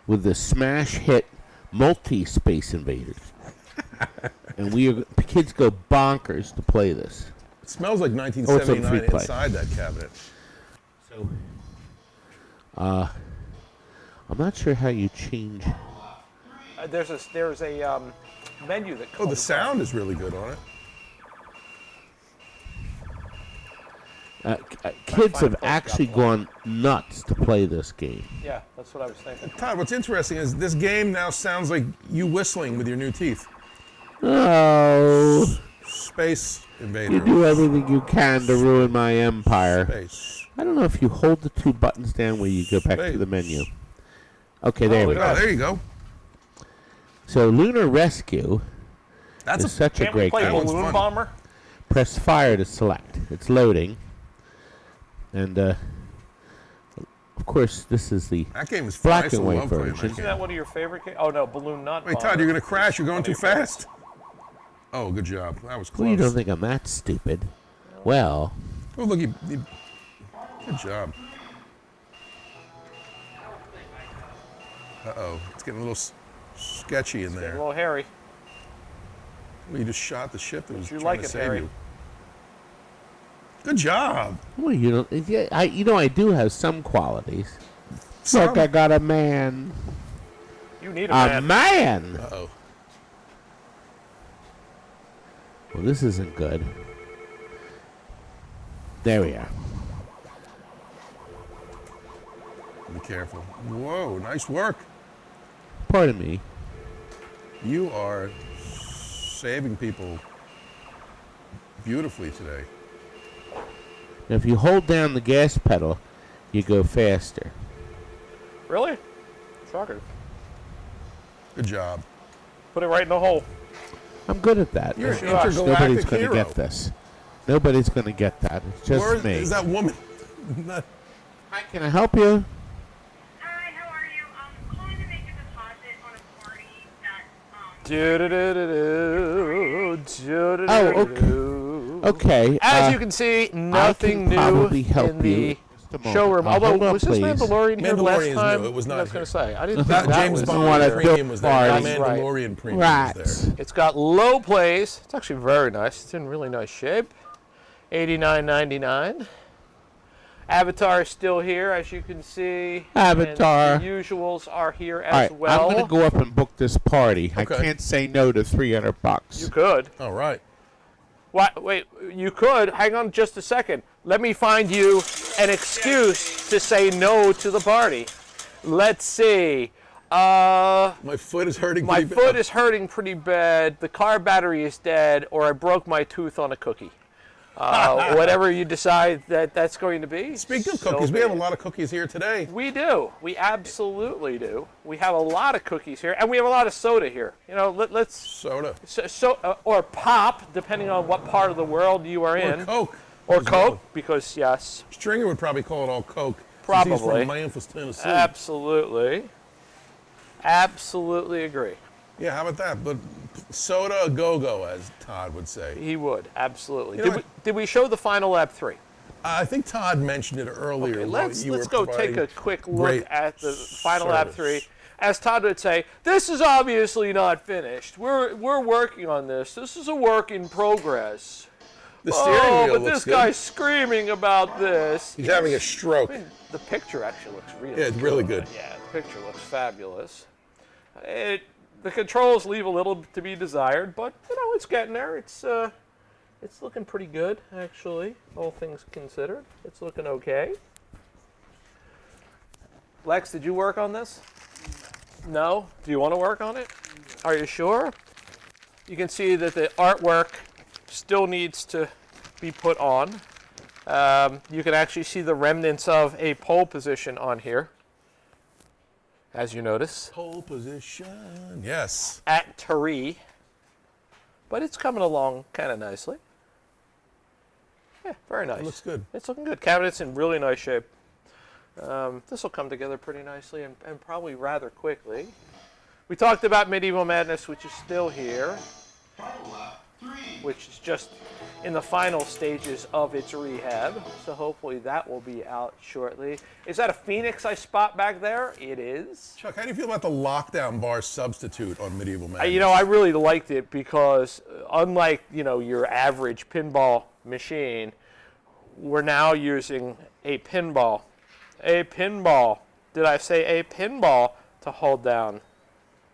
with the smash hit multi-Space Invaders. And the kids go bonkers to play this. It smells like free 1979 play. inside that cabinet. So, I'm not sure how you change. There's a menu that. Oh, the sound is really good on it. Kids find have a actually Photoshop gone nuts to play this game. Yeah, that's what I was thinking. Todd, what's interesting is this game now sounds like you whistling with your new teeth. Oh, Space you Invaders. do everything you can to ruin my empire. Space. I don't know if you hold the two buttons down where you go back to the menu. Okay, there we look go. at Oh, there you go. So Lunar Rescue That's is such a Can't we great play game. one's Balloon fun. Bomber? Press fire to select. It's loading. And, of course, this is the That game is fun. I black used to and white love playing that version. Isn't game. that one of your favorite games? Oh no, Balloon Nut. Wait, Bomber. Todd, you're going to crash. You're going too One of your fast. Oh, good job. That was close. Well, you don't think I'm that stupid. Well, Oh, look, you good job. Uh-oh. It's getting a little sketchy in Getting there. a little hairy. Well, you just shot the ship that was you trying like to it, save Harry. you. Good job. well, you don't. Yeah, I do have some qualities. Some. Look, I got a man. You need a A man. man. Uh-oh. Well, this isn't good. There we are. Be careful. Whoa, nice work. Pardon me. You are saving people beautifully today. Now, if you hold down the gas pedal, you go faster. Really? Shocker. Good job. Put it right in the hole. I'm good at that. You're an Nobody's intergalactic Nobody's going hero. to get this. Nobody's going to get that. It's just Where me. is that woman? Hi, can I help you? Hi, how are you? Calling to make a deposit on a party that, Oh, okay. As you can see, nothing new probably help in the you. Just a moment. showroom. Hold Although, on, was this please. Mandalorian here Mandalorian last is time? new. It was not I was going here. to say. I didn't think That that James was Bond wanna there. premium was there. That's That right. Mandalorian premium Rats. was there. It's got low plays. It's actually very nice. It's in really nice shape. $89.99. Avatar is still here, as you can see. Avatar. And the usuals are here as All right, well. I'm going to go up and book this party. Okay. I can't say no to $300. You could. All right. Wait, you could. Hang on just a second. Let me find you an excuse to say no to the party. Let's see. My foot is hurting. My pretty foot bad. is hurting pretty bad. The car battery is dead, or I broke my tooth on a cookie. Whatever you decide that's going to be. Speaking of so cookies, we be have a it. lot of cookies here today. We do. We absolutely do. We have a lot of cookies here, and we have a lot of soda here. You know, let's Soda. or pop, depending on what part of the world you are in. Or Coke. Or as well. Coke, because yes, Stringer would probably call it all Coke. since Probably. He's from Memphis, Tennessee. absolutely, absolutely agree. Yeah, how about that? But soda a go-go, as Todd would say. He would absolutely. You know Did we show the final lap 3? I think Todd mentioned it earlier. Okay, while let's you were go take providing a quick look great at the final lap service. 3. As Todd would say, this is obviously not finished. We're working on this. This is a work in progress. The steering Oh, wheel but looks this good. guy's screaming about this. He's having a stroke. I mean, the picture actually looks really Yeah, it's really good. Yeah, the picture looks fabulous. The controls leave a little to be desired, but you know it's getting there. It's looking pretty good actually, all things considered. It's looking okay. Lex, did you work on this? No? Do you want to work on it? Are you sure? You can see that the artwork still needs to be put on. You can actually see the remnants of a pole position on here, as you notice, Pole position. Yes. at Tari. But it's coming along kind of nicely. Yeah, very nice. It looks good. It's looking good. Cabinet's in really nice shape. This will come together pretty nicely and probably rather quickly. We talked about Medieval Madness, which is still here, which is just in the final stages of its rehab. So hopefully that will be out shortly. Is that a Phoenix I spot back there? It is. Chuck, how do you feel about the lockdown bar substitute on Medieval Madness? You know, I really liked it because unlike, you know, your average pinball machine, we're now using a pinball. A pinball. Did I say a pinball to hold down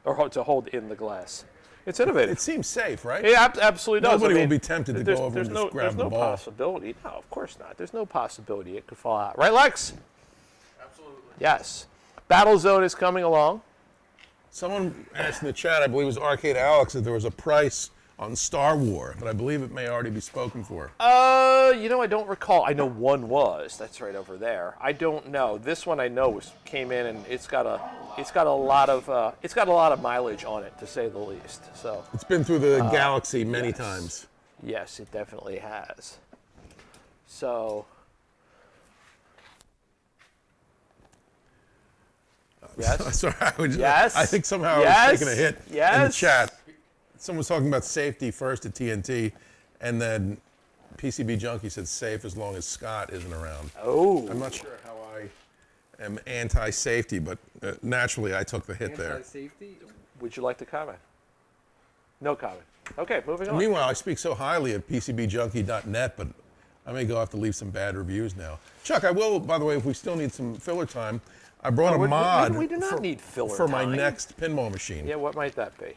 or to hold in the glass? It's innovative. It seems safe, right? It absolutely does. Nobody will be tempted to there's- go over there's and no, just grab there's the no ball. possibility. No, of course not. There's no possibility it could fall out. Right, Lex? Absolutely. Yes. Battle Zone is coming along. Someone asked in the chat, I believe it was Arcade Alex, if there was a price on Star War, but I believe it may already be spoken for. You know, I don't recall. I know one was. That's right over there. I don't know. This one I know came in and it's got a lot of mileage on it, to say the least. So It's been through the galaxy many yes. times. yes, it definitely has. So yes. Sorry, Yes. I think somehow I Yes. was taking a hit in the Yes. chat. Someone was talking about safety first at TNT, and then PCB Junkie said safe as long as Scott isn't around. Oh. I'm not sure how I am anti-safety, but naturally I took the hit there. Anti-safety. Would you like to comment? No comment. Okay, moving on. Meanwhile, I speak so highly of PCBJunkie.net, but I may go have to leave some bad reviews now. Chuck, I will, by the way, if we still need some filler time, I brought a mod we do not need filler for my time. next pinball machine. Yeah, what might that be?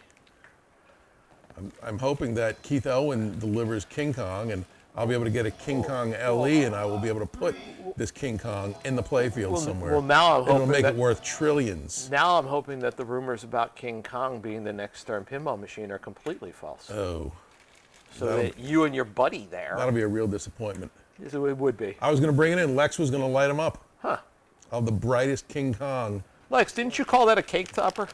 I'm hoping that Keith Elwin delivers King Kong, and I'll be able to get a King Kong LE, and I will be able to put this King Kong in the playfield somewhere. well, now I'm And it'll hoping make that- it worth trillions. Now I'm hoping that the rumors about King Kong being the next Stern pinball machine are completely false. Oh, So that'll- that you and your buddy there, that'll be a real disappointment. it would be. I was going to bring it in. Lex was going to light him up. Huh. Of the brightest King Kong. Lex, didn't you call that a cake topper?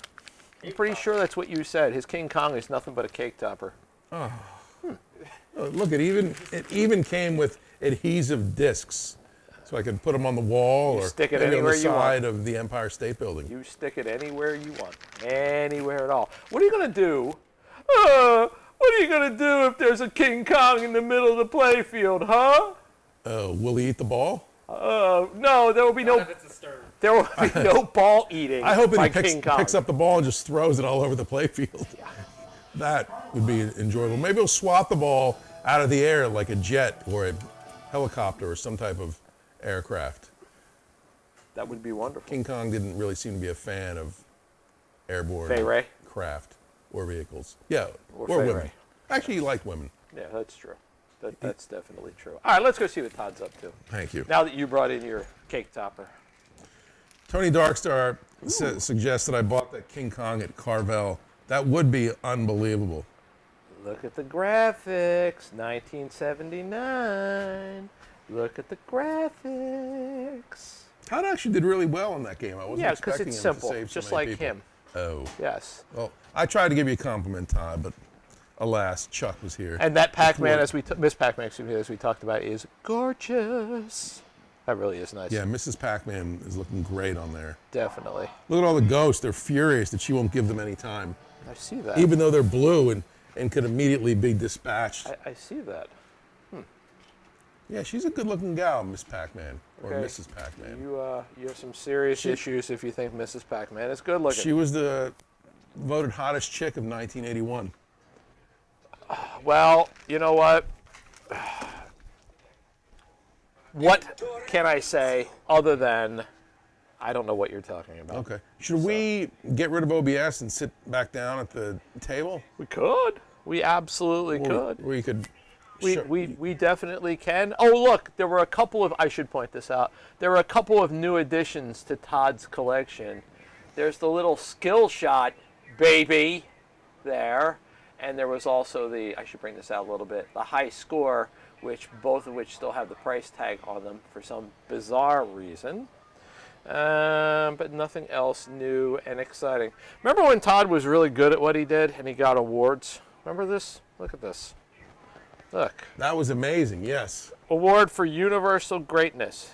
I'm pretty sure that's what you said. His King Kong is nothing but a cake topper. Oh, look, it even came with adhesive discs, so I could put them on the wall or stick it maybe on the anywhere you want. side of the Empire State Building. You stick it anywhere you want, anywhere at all. What are you gonna do? What are you gonna do if there's a King Kong in the middle of the playfield, huh? Oh, will he eat the ball? No, there will be no. If it's a Stern. There will be no ball eating I hope by that he King Kong. picks up the ball and just throws it all over the playfield. That would be enjoyable. Maybe he'll swat the ball out of the air like a jet or a helicopter or some type of aircraft. That would be wonderful. King Kong didn't really seem to be a fan of airborne Fay Ray? craft or vehicles. Yeah, Or or Fay women. Ray. Actually, he liked women. Yeah, that's true. That's definitely true. All right, let's go see what Todd's up to. Thank you. Now that you brought in your cake topper. Tony Darkstar suggests that I bought that King Kong at Carvel. That would be unbelievable. Look at the graphics. 1979. Look at the graphics. Todd actually did really well in that game. I wasn't Yeah, because expecting it's him simple, to save so just many like people. him. Oh. Yes. Well, I tried to give you a compliment, Todd, but alas, Chuck was here. And that Pac-Man, Ms. Pacman, excuse me, as we talked about, is gorgeous. That really is nice. Yeah, Mrs. Pac-Man is looking great on there. Definitely. Look at all the ghosts. They're furious that she won't give them any time. I see that. Even though they're blue and could immediately be dispatched. I see that. Yeah, she's a good-looking gal, Miss Pac-Man, or Okay. Mrs. Pac-Man. You have some serious issues if you think Mrs. Pac-Man is good looking. She was the voted hottest chick of 1981. Well, you know what? What can I say other than I don't know what you're talking about? Okay. Should we get rid of OBS and sit back down at the table? We could. We absolutely could. Or you could. We definitely can. Oh, look, there were a couple of, I should point this out, there were a couple of new additions to Todd's collection. There's the little skill shot baby there, and there was also the, I should bring this out a little bit, the high score, which both of which still have the price tag on them for some bizarre reason. But nothing else new and exciting. Remember when Todd was really good at what he did and he got awards? Remember this? Look at this. Look. That was amazing, yes. Award for Universal Greatness.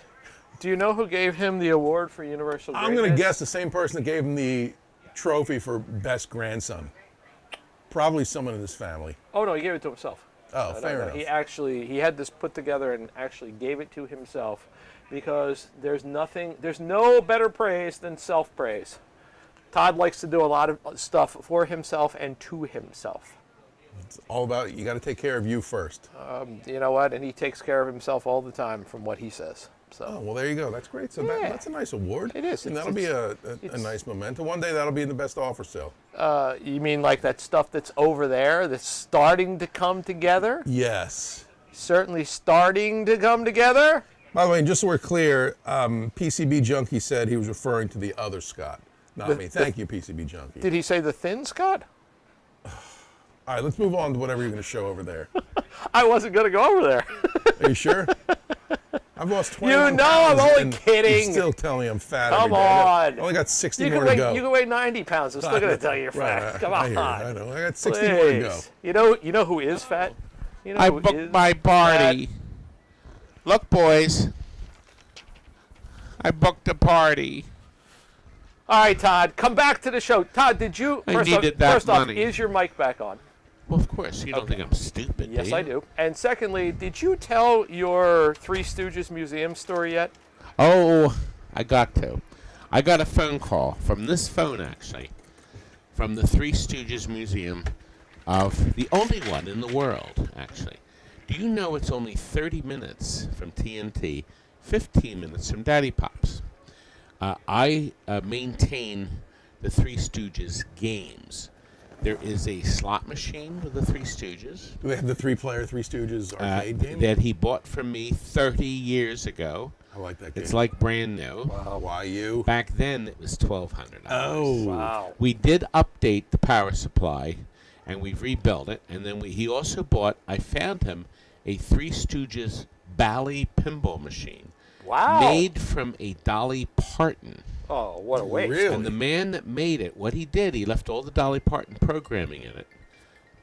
Do you know who gave him the award for Universal Greatness? I'm going to guess the same person that gave him the trophy for best grandson. Probably someone in his family. Oh, no, he gave it to himself. Oh, fair enough. He had this put together and actually gave it to himself because there's no better praise than self-praise. Todd likes to do a lot of stuff for himself and to himself. It's all about, you got to take care of you first. You know what? And he takes care of himself all the time from what he says. So. Oh, well, there you go. That's great. So Yeah. that's a nice award. It is. And It's- that'll be a it's- nice memento. One day that'll be in the best offer sale. You mean like that stuff that's over there that's starting to come together? Yes. Certainly starting to come together? By the way, just so we're clear, PCB Junkie said he was referring to the other Scott, not me. Thank you, PCB Junkie. Did he say the thin Scott? All right, let's move on to whatever you're going to show over there. I wasn't going to go over there. Are you sure? I've lost 20 You know I'm only and kidding. You're still telling me I'm fat Come every day. on. I only got 60 You more can to weigh, go. you can weigh 90 pounds. I'm still going to tell you you're fat. Come on. I know. I got 60 more to go. Please. You know who is fat? You know I who booked is my party. Look, boys. I booked a party. All right, Todd, come back to the show. Todd, did you? I needed that first off, money. is your mic back on? Well, of course. You don't think I'm stupid, Yes, do you? I do. And secondly, did you tell your Three Stooges museum story yet? Oh, I got to. I got a phone call from this phone, actually, from the Three Stooges Museum of the only one in the world, actually. Do you know it's only 30 minutes from TNT, 15 minutes from Daddy Pop's? I maintain the Three Stooges games. There is a slot machine with the Three Stooges. Do they have the three-player Three Stooges arcade game? That he bought from me 30 years ago. I like that game. It's like brand new. Wow, why you? Back then, it was $1,200. Oh. Wow. We did update the power supply, and we've rebuilt it. And then he also bought, I found him, a Three Stooges Bally pinball machine. Wow. Made from a Dolly Parton. Oh, what a waste. Really? And the man that made it, what he did, he left all the Dolly Parton programming in it.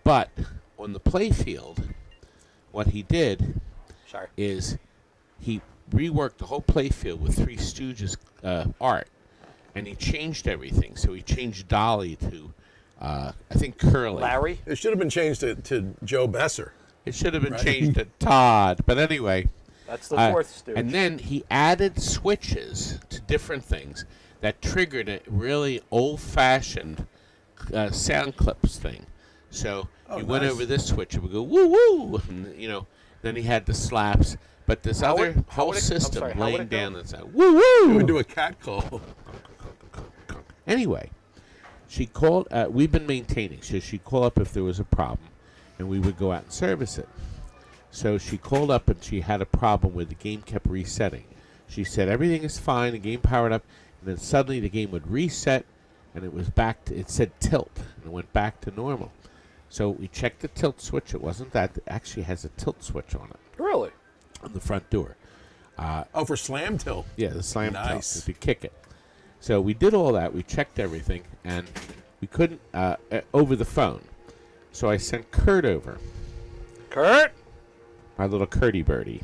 But on the playfield, what he did Sorry. is he reworked the whole playfield with Three Stooges art, and he changed everything. So he changed Dolly to, I think, Curly. Larry? It should have been changed to Joe Besser. It should have been changed to Todd. But anyway. That's the fourth Stooge. And then he added switches to different things that triggered a really old-fashioned sound clips thing. So you went nice. over this switch, it would go woo-woo, and, then he had the slaps. But this How other would- how whole would it- I'm system sorry, how would laying it go? down that sound, woo-woo! We would do a cat call. Anyway, she called, we've been maintaining, so she'd call up if there was a problem, and we would go out and service it. So she called up and she had a problem where the game kept resetting. She said everything is fine, the game powered up, and then suddenly the game would reset, and it was back to, it said tilt, and it went back to normal. So we checked the tilt switch. It wasn't that. It actually has a tilt switch on it Really? on the front door. Oh, for slam tilt. Yeah, the slam Nice. tilt if you kick it. So we did all that. We checked everything, and we couldn't over the phone. So I sent Kurt over, Kurt? my little Curdy birdie.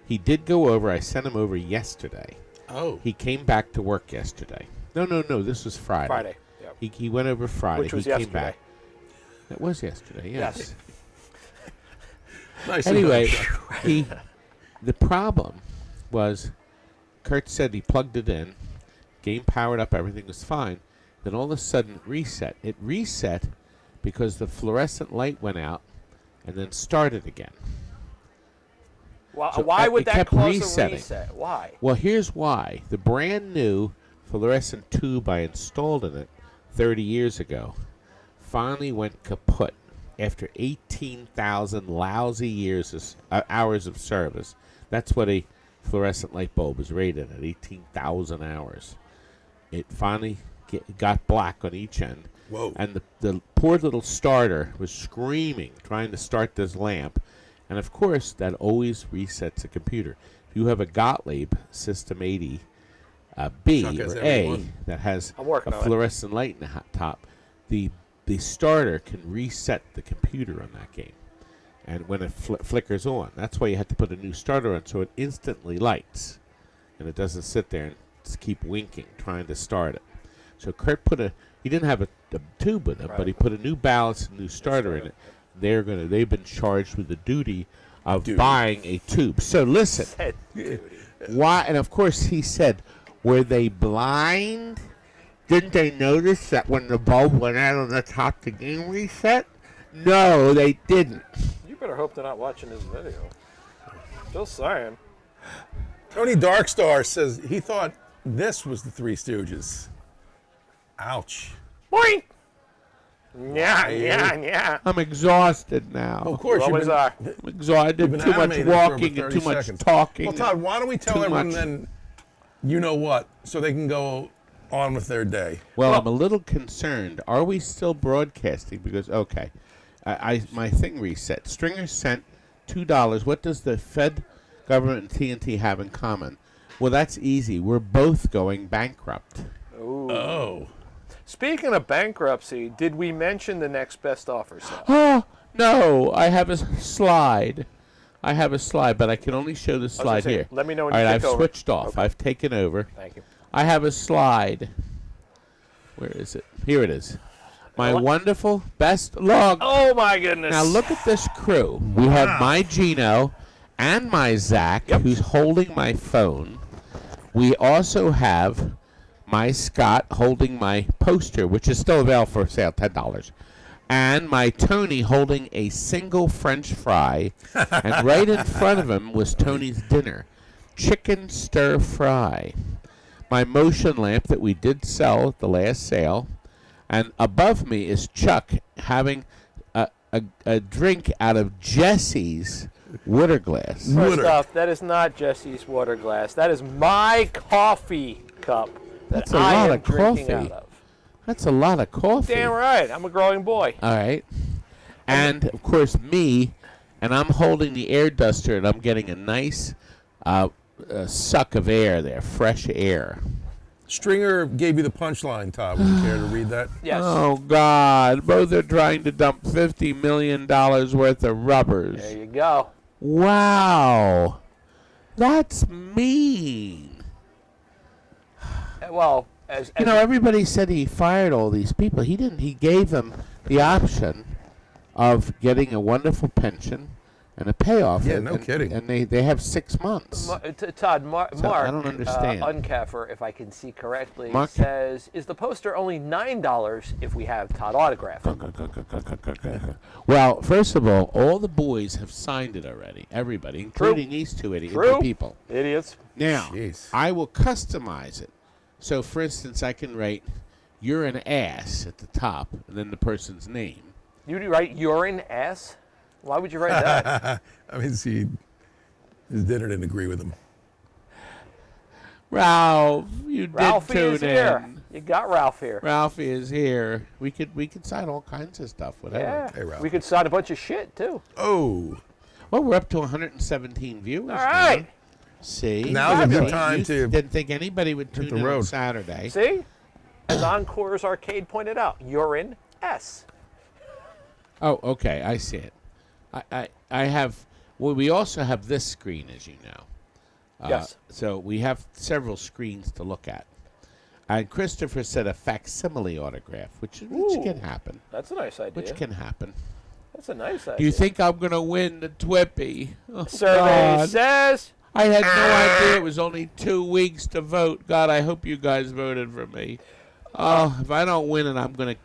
He did go over. I sent him over yesterday. Oh. He came back to work yesterday. No. This was Friday. Friday. Yep. He went over Friday. Which was he came yesterday. back. That was yesterday. Yes. Yes. Nice. Anyway, the problem was Kurt said he plugged it in, game powered up, everything was fine. Then all of a sudden it reset. It reset because the fluorescent light went out and then started again. Why, So why it would that kept cause resetting. a reset? Why? Well, here's why. The brand new fluorescent tube I installed in it 30 years ago finally went kaput after 18,000 lousy hours of service. That's what a fluorescent light bulb is rated at, 18,000 hours. It finally got black on each end. Whoa. And the poor little starter was screaming, trying to start this lamp. And of course, that always resets a computer. If you have a Gottlieb System 80 B Chuck has or every A one. that has I'm working a on it. fluorescent light in the top, the starter can reset the computer on that game. And when it flickers on, that's why you have to put a new starter on so it instantly lights. And it doesn't sit there and just keep winking, trying to start it. So Kurt he didn't have a tube with him, but he put a new balance, a new starter in it. They've been charged with the duty of buying a tube. So listen, Said duty. why? And of course he said, were they blind? Didn't they notice that when the bulb went out on the top, the game reset? No, they didn't. You better hope they're not watching this video. Just saying. Tony Darkstar says he thought this was the Three Stooges. Ouch. Boing! Yeah. I'm exhausted now. Of course, Always are. I'm exhausted. you've been Too much animated for over walking and 30 too much seconds. talking. Well, Todd, why don't we tell too everyone much. then, you know what, so they can go on with their day. Well, I'm a little concerned. Are we still broadcasting? Because my thing reset. Stringer sent $2. What does the Fed government and TNT have in common? Well, that's easy. We're both going bankrupt. Oh. Speaking of bankruptcy, did we mention the next best offer sale? Oh no! I have a slide. But I can only show the slide say, here. let me know when All you right, take I've over. switched off. Okay. I've taken over. Thank you. I have a slide. Where is it? Here it is. My wonderful best log. Oh my goodness! Now look at this crew. We have my Gino and my Zach, who's holding my phone. We also have my Scott holding my poster, which is still available for sale, $10. And my Tony holding a single French fry. And right in front of him was Tony's dinner, chicken stir fry. My motion lamp that we did sell at the last sale. And above me is Chuck having a drink out of Jesse's water glass. First off, that is not Jesse's water glass. That is my coffee cup that That's a I lot am of drinking coffee. out of. That's a lot of coffee. Damn right. I'm a growing boy. All right. And, of course, me, and I'm holding the air duster, and I'm getting a nice suck of air there, fresh air. Stringer gave you the punchline, Todd. Would you care to read that? Yes. Oh, God. Both are trying to dump $50 million worth of rubbers. There you go. Wow. That's mean. Well, as You know, everybody said he fired all these people. He didn't. He gave them the option of getting a wonderful pension and a payoff. Yeah, and, no and- kidding. And they have 6 months. Todd, Mark, I don't understand. Uncaffer, if I can see correctly, Mark? says, is the poster only $9 if we have Todd autograph? Well, first of all the boys have signed it already. Everybody, including these two True. people. Idiots. Now, Jeez. I will customize it. So, for instance, I can write, "You're an ass" at the top, and then the person's name. You write urine ass? Why would you write that? I mean, see, his dinner didn't agree with him. Ralph, you Ralphie did is tune here. in. You got Ralph here. Ralphie is here. We could sign all kinds of stuff, whatever. Yeah. Hey, Ralph. We could sign a bunch of shit, too. Oh, Well, we're up to 117 viewers. All right. Now. See? Now's a good See? time You to didn't think anybody would tune the in on road. Saturday. See? As Encore's Arcade pointed out, you're in S. Oh, okay. I see it. I have. Well, we also have this screen, as you know. Yes. So we have several screens to look at. And Christopher said a facsimile autograph, which Ooh. can happen. That's a nice idea. Which can happen. That's a nice idea. Do you think I'm going to win the Twippy? Oh, Survey God. says... I had no idea it was only 2 weeks to vote. God, I hope you guys voted for me. Oh, if I don't win it, I'm going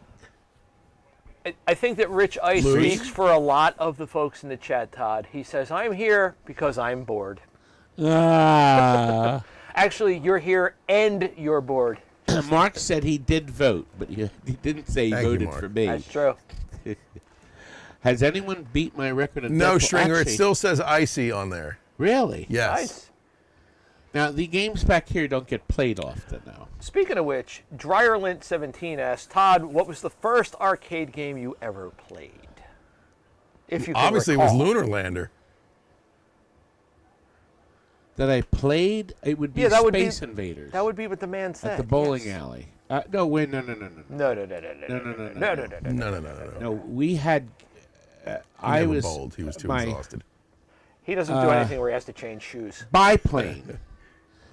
to... I think that Rich Ice Lose. speaks for a lot of the folks in the chat, Todd. He says, I'm here because I'm bored. Ah. Actually, you're here and you're bored. Mark said he did vote, but he didn't say he Thank you, voted Mark. for me. That's true. Has anyone beat my record of no, Deadpool? Stringer. It Actually, still says icy on there. Really? Yes. Nice. Now, the games back here don't get played often now. Speaking of which, Dryerlint17 asks, Todd, what was the first arcade game you ever played? If you can Obviously, it was recall. Lunar Lander. That I played, it would be Yeah, that would be- Space Invaders That would be what the man said. at the bowling yes. alley. No, wait, no. No, no, no, no, no, no, no, no. No. No, we had. He I never was bowled. He was too my exhausted. He doesn't do anything where he has to change shoes. biplane,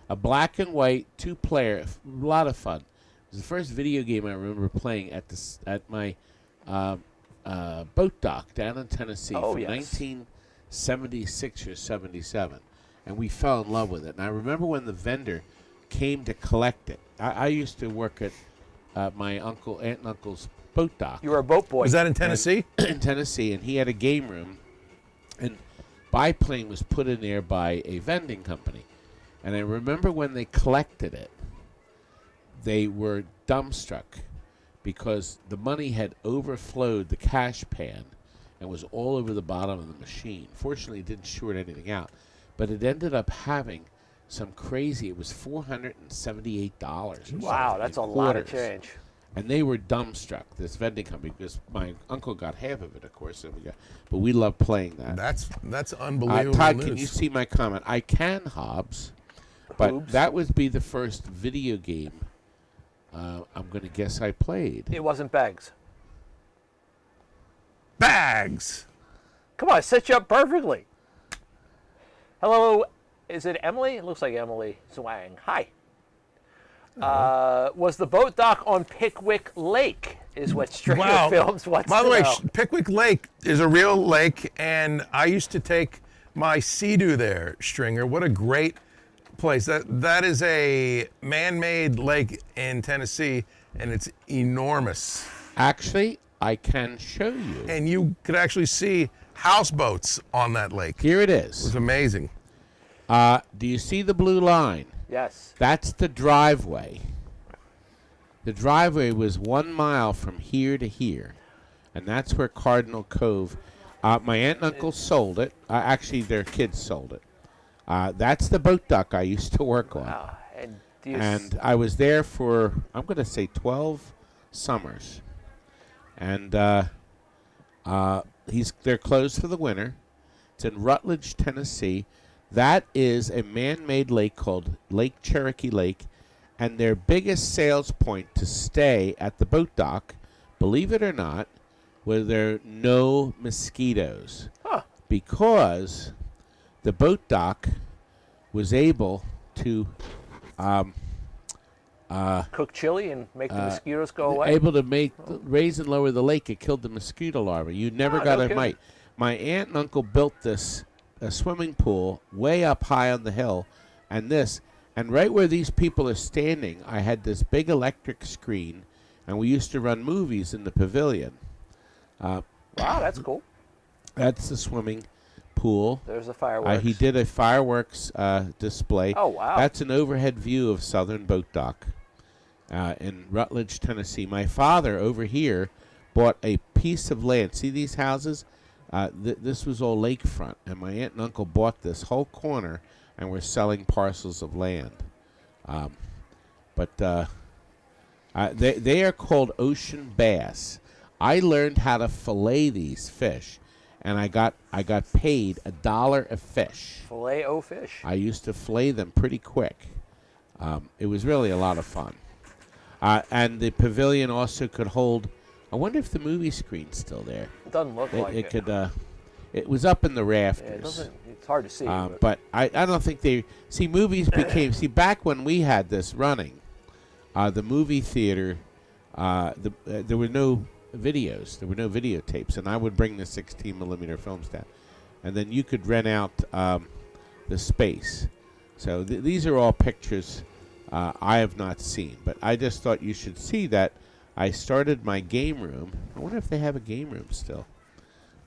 a black and white 2-player, a lot of fun. It was the first video game I remember playing at my boat dock down in Tennessee Oh, from yes. 1976 or 77, and we fell in love with it. And I remember when the vendor came to collect it. I used to work at my aunt and uncle's boat dock. You were a boat boy. Was that in Tennessee? In Tennessee, and he had a game room, and biplane was put in there by a vending company. And I remember when they collected it, they were dumbstruck because the money had overflowed the cash pan and was all over the bottom of the machine. Fortunately, it didn't short anything out, but it ended up having some crazy. It was $478 or something. Wow, that's in a lot of quarters. change. And they were dumbstruck, this vending company, because my uncle got half of it, of course, but we love playing that. That's unbelievable Todd, news. can you see my comment? I can, Hobbs, but Boobs. that would be the first video game I'm going to guess I played. It wasn't bags. Bags. Come on, I set you up perfectly. Hello, is it Emily? It looks like Emily Zwang. Hi. Was the boat dock on Pickwick Lake? Is what Stringer Wow. Films wants By the to way, know. Pickwick Lake is a real lake, and I used to take my Sea-Doo there, Stringer. What a great place. That is a man-made lake in Tennessee, and it's enormous. Actually, I can show you. And you could actually see houseboats on that lake. Here it It was is. amazing. Do you see the blue line? Yes. That's the driveway. The driveway was 1 mile from here to here, and that's where Cardinal Cove. My aunt and uncle sold it. Actually, their kids sold it. That's the boat dock I used to work on, And do you and I was there for, I'm going to say, 12 summers. And they're closed for the winter. It's in Rutledge, Tennessee. That is a man-made lake called Lake Cherokee Lake, and their biggest sales point to stay at the boat dock, believe it or not, were there no mosquitoes. Huh. Because the boat dock was able to cook chili and make the mosquitoes go away? able to raise and lower the lake. It killed the mosquito larvae. You never got no a kidding. mite. My aunt and uncle built this a swimming pool way up high on the hill, and right where these people are standing, I had this big electric screen, and we used to run movies in the pavilion. Wow, that's cool. That's the swimming pool. There's the fireworks. He did a fireworks display. Oh, wow. That's an overhead view of Southern Boat Dock in Rutledge, Tennessee. My father over here bought a piece of land. See these houses? This was all lakefront, and my aunt and uncle bought this whole corner and were selling parcels of land. They are called ocean bass. I learned how to fillet these fish, and I got paid $1 a fish. Filet o fish. I used to fillet them pretty quick. It was really a lot of fun. And the pavilion also could hold. I wonder if the movie screen's still there. It doesn't look like it. It could. It was up in the rafters. Yeah, it doesn't. It's hard to see. But I don't think they see movies became back when we had this running. The movie theater, there were no videos. There were no videotapes, and I would bring the 16 millimeter films down, and then you could rent out the space. So these are all pictures I have not seen, but I just thought you should see that. I started my game room. I wonder if they have a game room still.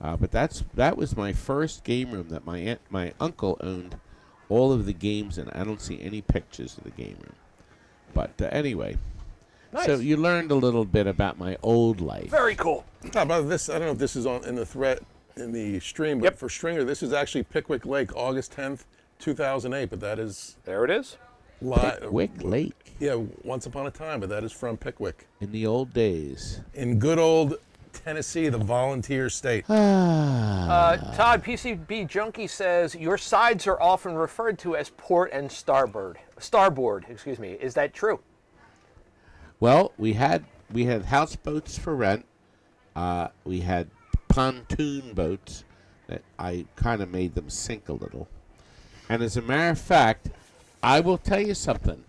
But that was my first game room that my uncle owned all of the games in. I don't see any pictures of the game room. But anyway, Nice. So you learned a little bit about my old life. Very cool. How about this? I don't know if this is in the thread in the stream, but for Stringer, this is actually Pickwick Lake, August 10th, 2008. But that is There it is. live. Pickwick Lake. Yeah, once upon a time, but that is from Pickwick. In the old days. In good old Tennessee, the volunteer state. Todd, PCB Junkie says, your sides are often referred to as port and starboard. Excuse me. Is that true? Well, we had houseboats for rent. We had pontoon boats that I kind of made them sink a little. And as a matter of fact, I will tell you something.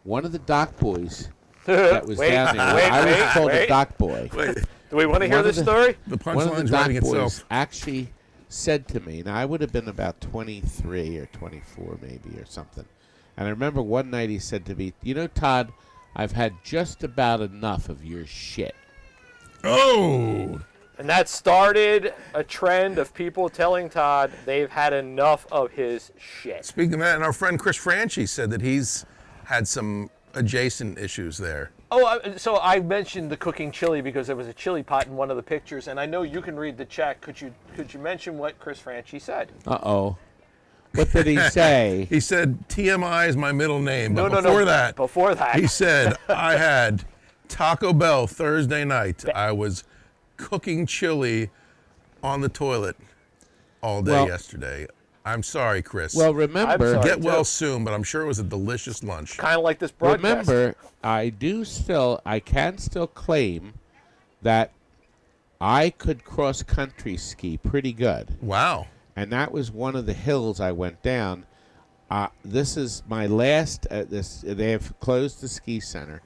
One of the dock boys that was down there, I was called a dock boy. Do we want to hear this story? The One of the punchline's dock writing boys itself. actually said to me, now I would have been about 23 or 24 maybe or something. And I remember one night he said to me, you know, Todd, I've had just about enough of your shit. Oh! And that started a trend of people telling Todd they've had enough of his shit. Speaking of that, and our friend Chris Franchi said that he's had some adjacent issues there. Oh, so I mentioned the cooking chili because there was a chili pot in one of the pictures, and I know you can read the chat. Could you mention what Chris Franchi said? Uh-oh. What did he say? He said, TMI is my middle name. But No. before that, he He said, I had Taco Bell Thursday night. I was cooking chili on the toilet all day yesterday. I'm sorry, Chris. Well, remember, sorry. Get well soon, but I'm sure it was a delicious lunch. Kind of like this broadcast. remember, I can still claim that I could cross-country ski pretty good. Wow. And that was one of the hills I went down. This is my last. They have closed the ski center,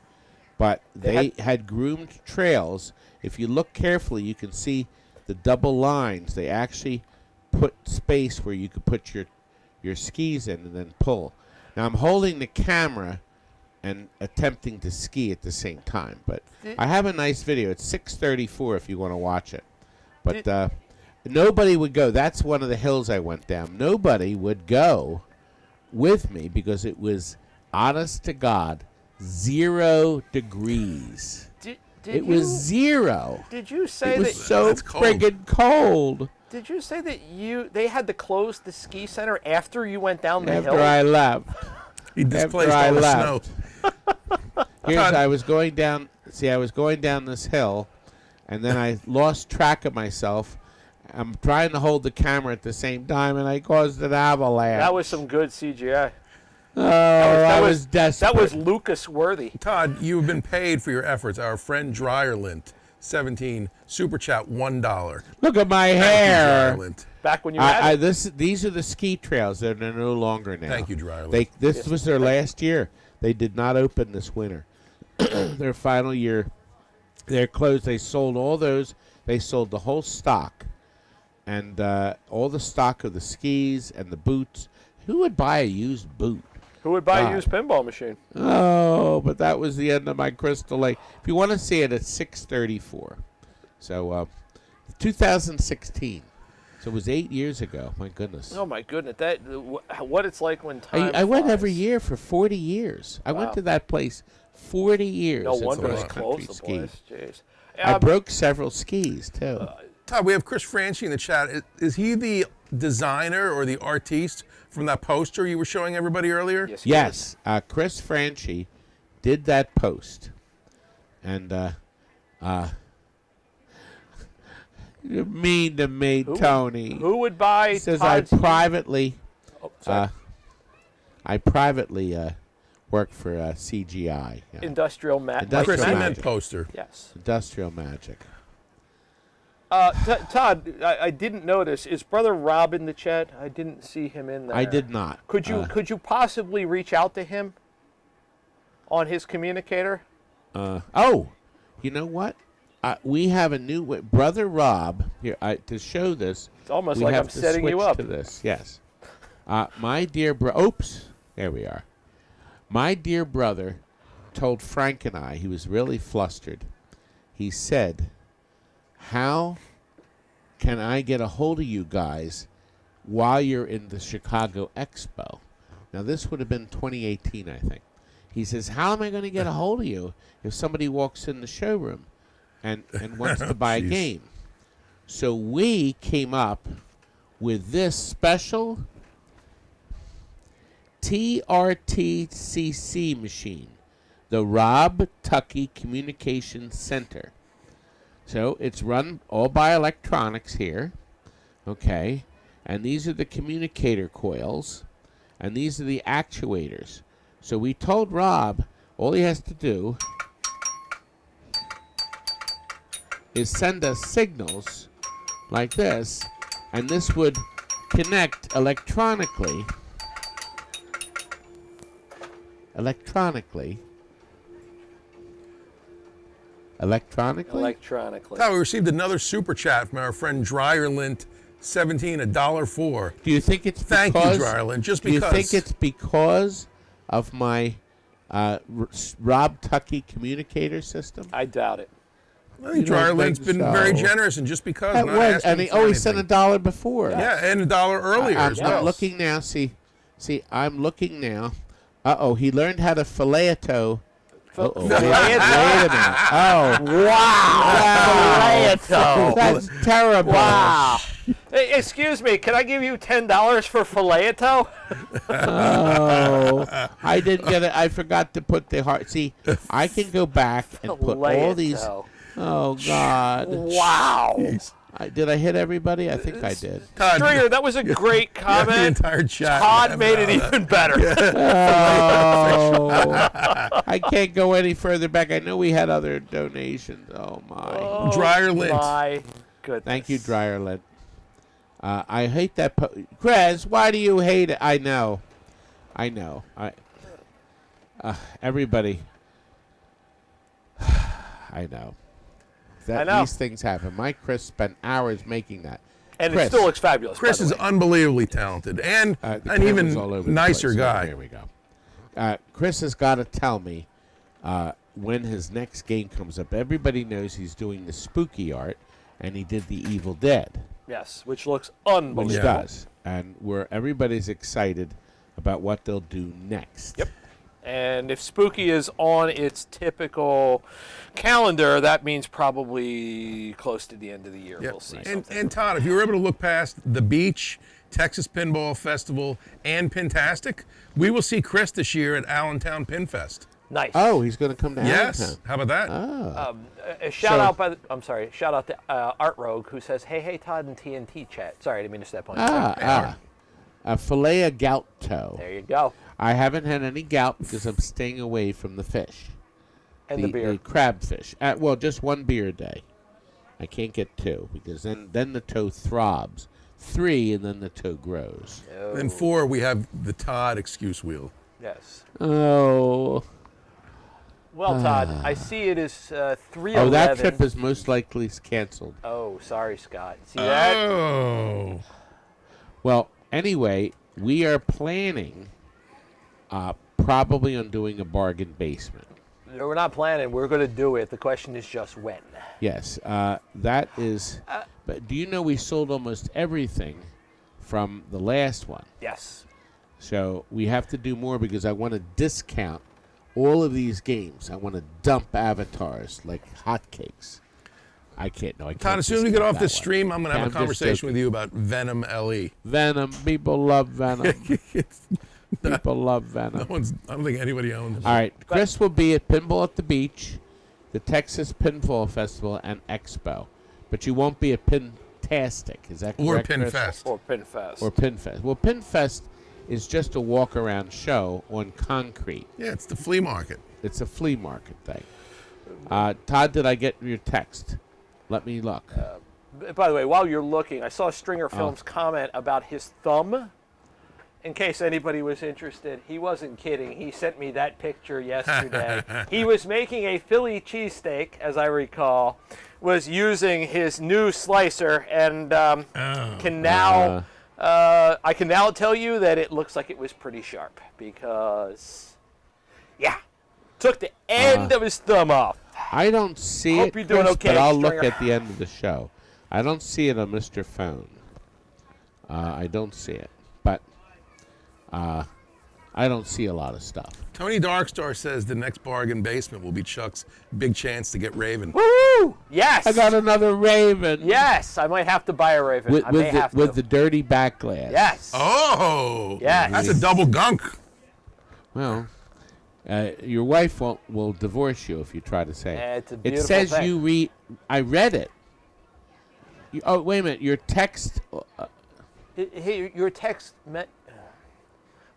but they had groomed trails. If you look carefully, you can see the double lines. They actually put space where you could put your skis in and then pull. Now I'm holding the camera and attempting to ski at the same time, but I have a nice video. It's 6:34 if you want to watch it. But nobody would go. That's one of the hills I went down. Nobody would go with me because it was, honest to God, 0 degrees. It was 0. Did you say It was that? so That's cold. friggin' cold Did you say that they had to close the ski center after you went down the hill? after I left. He displaced I all the left. snow. I was going down. See, I was going down this hill, and then I lost track of myself. I'm trying to hold the camera at the same time, and I caused an avalanche. That was some good CGI. I was desperate. That was Lucas worthy. Todd, you've been paid for your efforts. Our friend Dryerlint, 17, super chat $1. Look at my Thank hair. you, Dryerlint. Back when you had it. These are the ski trails. They're no longer now. Thank you, Dryerlint. This was their last year. They did not open this winter. Their final year, they're closed. They sold all those. They sold the whole stock, and all the stock of the skis and the boots. Who would buy a used boot? Who would buy a used pinball machine? Oh, but that was the end of my Crystal Lake. If you want to see it, it's 6:34. So, 2016. So it was 8 years ago. My goodness. Oh my goodness! What it's like when time. I went flies. every year for 40 years. I went Wow. to that place 40 years. No as wonder it's cross-country closed, the ski. place. Jeez. I broke several skis too. Todd, we have Chris Franchi in the chat. Is he the designer or the artiste from that poster you were showing everybody earlier? Yes. he Yes, Chris Franchi did that post. And you're mean to me, Tony. Who would buy? He says Todd's Oh, sorry. I privately work for CGI. Yeah. Industrial Magic. Industrial Chris, he Magic. meant poster. Yes. Industrial Magic. Todd, I didn't notice. Is Brother Rob in the chat? I didn't see him in there. I did not. Could you possibly reach out to him on his communicator? Oh, you know what? We have a new Brother Rob here. To show this, It's almost we like have I'm to setting you switch up. to this. Yes. My dear oops, there we are. My dear brother told Frank and I, he was really flustered. He said, "How can I get a hold of you guys while you're in the Chicago Expo?" Now, this would have been 2018, I think. He says, "How am I going to get a hold of you if somebody walks in the showroom and wants to buy a Jeez. game?" So we came up with this special TRTCC machine, the Rob Tucky Communication Center. So it's run all by electronics here, okay? And these are the communicator coils, and these are the actuators. So we told Rob all he has to do is send us signals like this, and this would connect electronically. Electronically. Electronically. Todd, we received another super chat from our friend Dryerlint17, $1.04. Do you think it's Thank you, because? Dryerlint, just do you because. think it's because of my Rob Tucky communicator system? I doubt it. I think You don't Dryerlint's think been very so? generous, and just because. That not was, asking and he for always sent anything. $1 before. Yeah, and $1 earlier I'm, as I'm well. looking now. See, I'm looking now. He learned how to fillet-a-toe. Wait a minute. Oh, Filet-o. that's terrible. Wow. Hey, excuse me, can I give you $10 for filet-o? Oh, I didn't get it. I forgot to put the heart. See, I can go back and put all these. Oh God! Wow. Did I hit everybody? I think I did. Todd, Stringer, that was a great the comment. entire chat. Todd made it even better. Oh, I can't go any further back. I know we had other donations. Oh my! Dryerlint. My goodness. Thank you, Dryerlint. I hate that. Krez, why do you hate it? I know. Everybody. I know. I know. These things happen. My Chris spent hours making that. And Chris, it still looks fabulous. Chris by the is way. unbelievably talented and the an camera's even all over the nicer place. guy. There we go. Chris has got to tell me when his next game comes up. Everybody knows he's doing the spooky art, and he did the Evil Dead, Yes, which looks unbelievable. which does, and everybody's excited about what they'll do next. Yep. And if Spooky is on its typical calendar, that means probably close to the end of the year. Yep. We'll see. And Todd, if you were able to look past the beach, Texas Pinball Festival, and Pintastic, we will see Chris this year at Allentown Pinfest. Nice. Oh, he's going to come down. Yes. How about that? A shout out shout out to Art Rogue, who says, hey Todd and TNT chat. Sorry, I didn't mean to step on you. A filet of gout toe. There you go. I haven't had any gout because I'm staying away from the fish. And the beer. The crab fish. Well, just one beer a day. I can't get 2 because then the toe throbs. 3, and then the toe grows. And 4, we have the Todd excuse wheel. Yes. Oh. Well, Todd, I see it is 3:11. Oh, that trip is most likely canceled. Oh, sorry, Scott. See that? Oh. Well, anyway, we are planning probably on doing a bargain basement. No, we're not planning. We're going to do it. The question is just when. Yes, that is. But do you know we sold almost everything from the last one? Yes. So we have to do more because I want to discount all of these games. I want to dump avatars like hotcakes. I can't. No, I can't. Todd, as soon as we get discount off this that one. stream, I'm going to have I'm a just conversation joking. with you about Venom LE. Venom. People love Venom. People love Venom. I don't think anybody owns it. All right, Chris will be at Pinball at the Beach, the Texas Pinball Festival and Expo, but you won't be at Pintastic. Is that Or correct, Chris? Pinfest. Or Pinfest. Or Pinfest. Well, Pinfest is just a walk-around show on concrete. Yeah, it's the flea market. It's a flea market thing. Todd, did I get your text? Let me look. By the way, while you're looking, I saw Stringer Films comment about his thumb. In case anybody was interested, he wasn't kidding. He sent me that picture yesterday. He was making a Philly cheesesteak, as I recall, was using his new slicer, and I can now tell you that it looks like it was pretty sharp because, yeah, took the end of his thumb off. I don't see Hope it, you're doing Chris, okay, but I'll look Stringer. at the end of the show. I don't see it on Mr. Phone. I don't see it, but I don't see a lot of stuff. Tony Darkstar says the next bargain basement will be Chuck's big chance to get Raven. Woo! Yes. I got another Raven. Yes, I might have to buy a Raven. With, I may have to. with the dirty back glass. Yes. Oh! Yes. That's a double gunk. Well, your wife will divorce you if you try to say it. It's a It beautiful says thing. you read. I read it. Oh, wait a minute. Your text. Hey, your text meant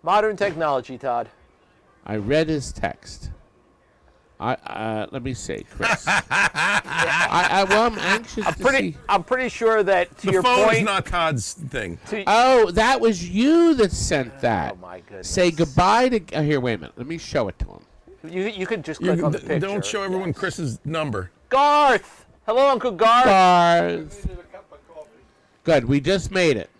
modern technology, Todd. I read his text. Let me see, Chris. I'm anxious to see. I'm pretty sure that to The your phone point. is not Todd's thing. Oh, that was you that sent that. Oh my goodness. Say goodbye to. Here, wait a minute. Let me show it to him. You could just click on the picture. Don't show everyone Yes. Chris's number. Garth. Hello, Uncle Garth. Bars. Good. We just made it.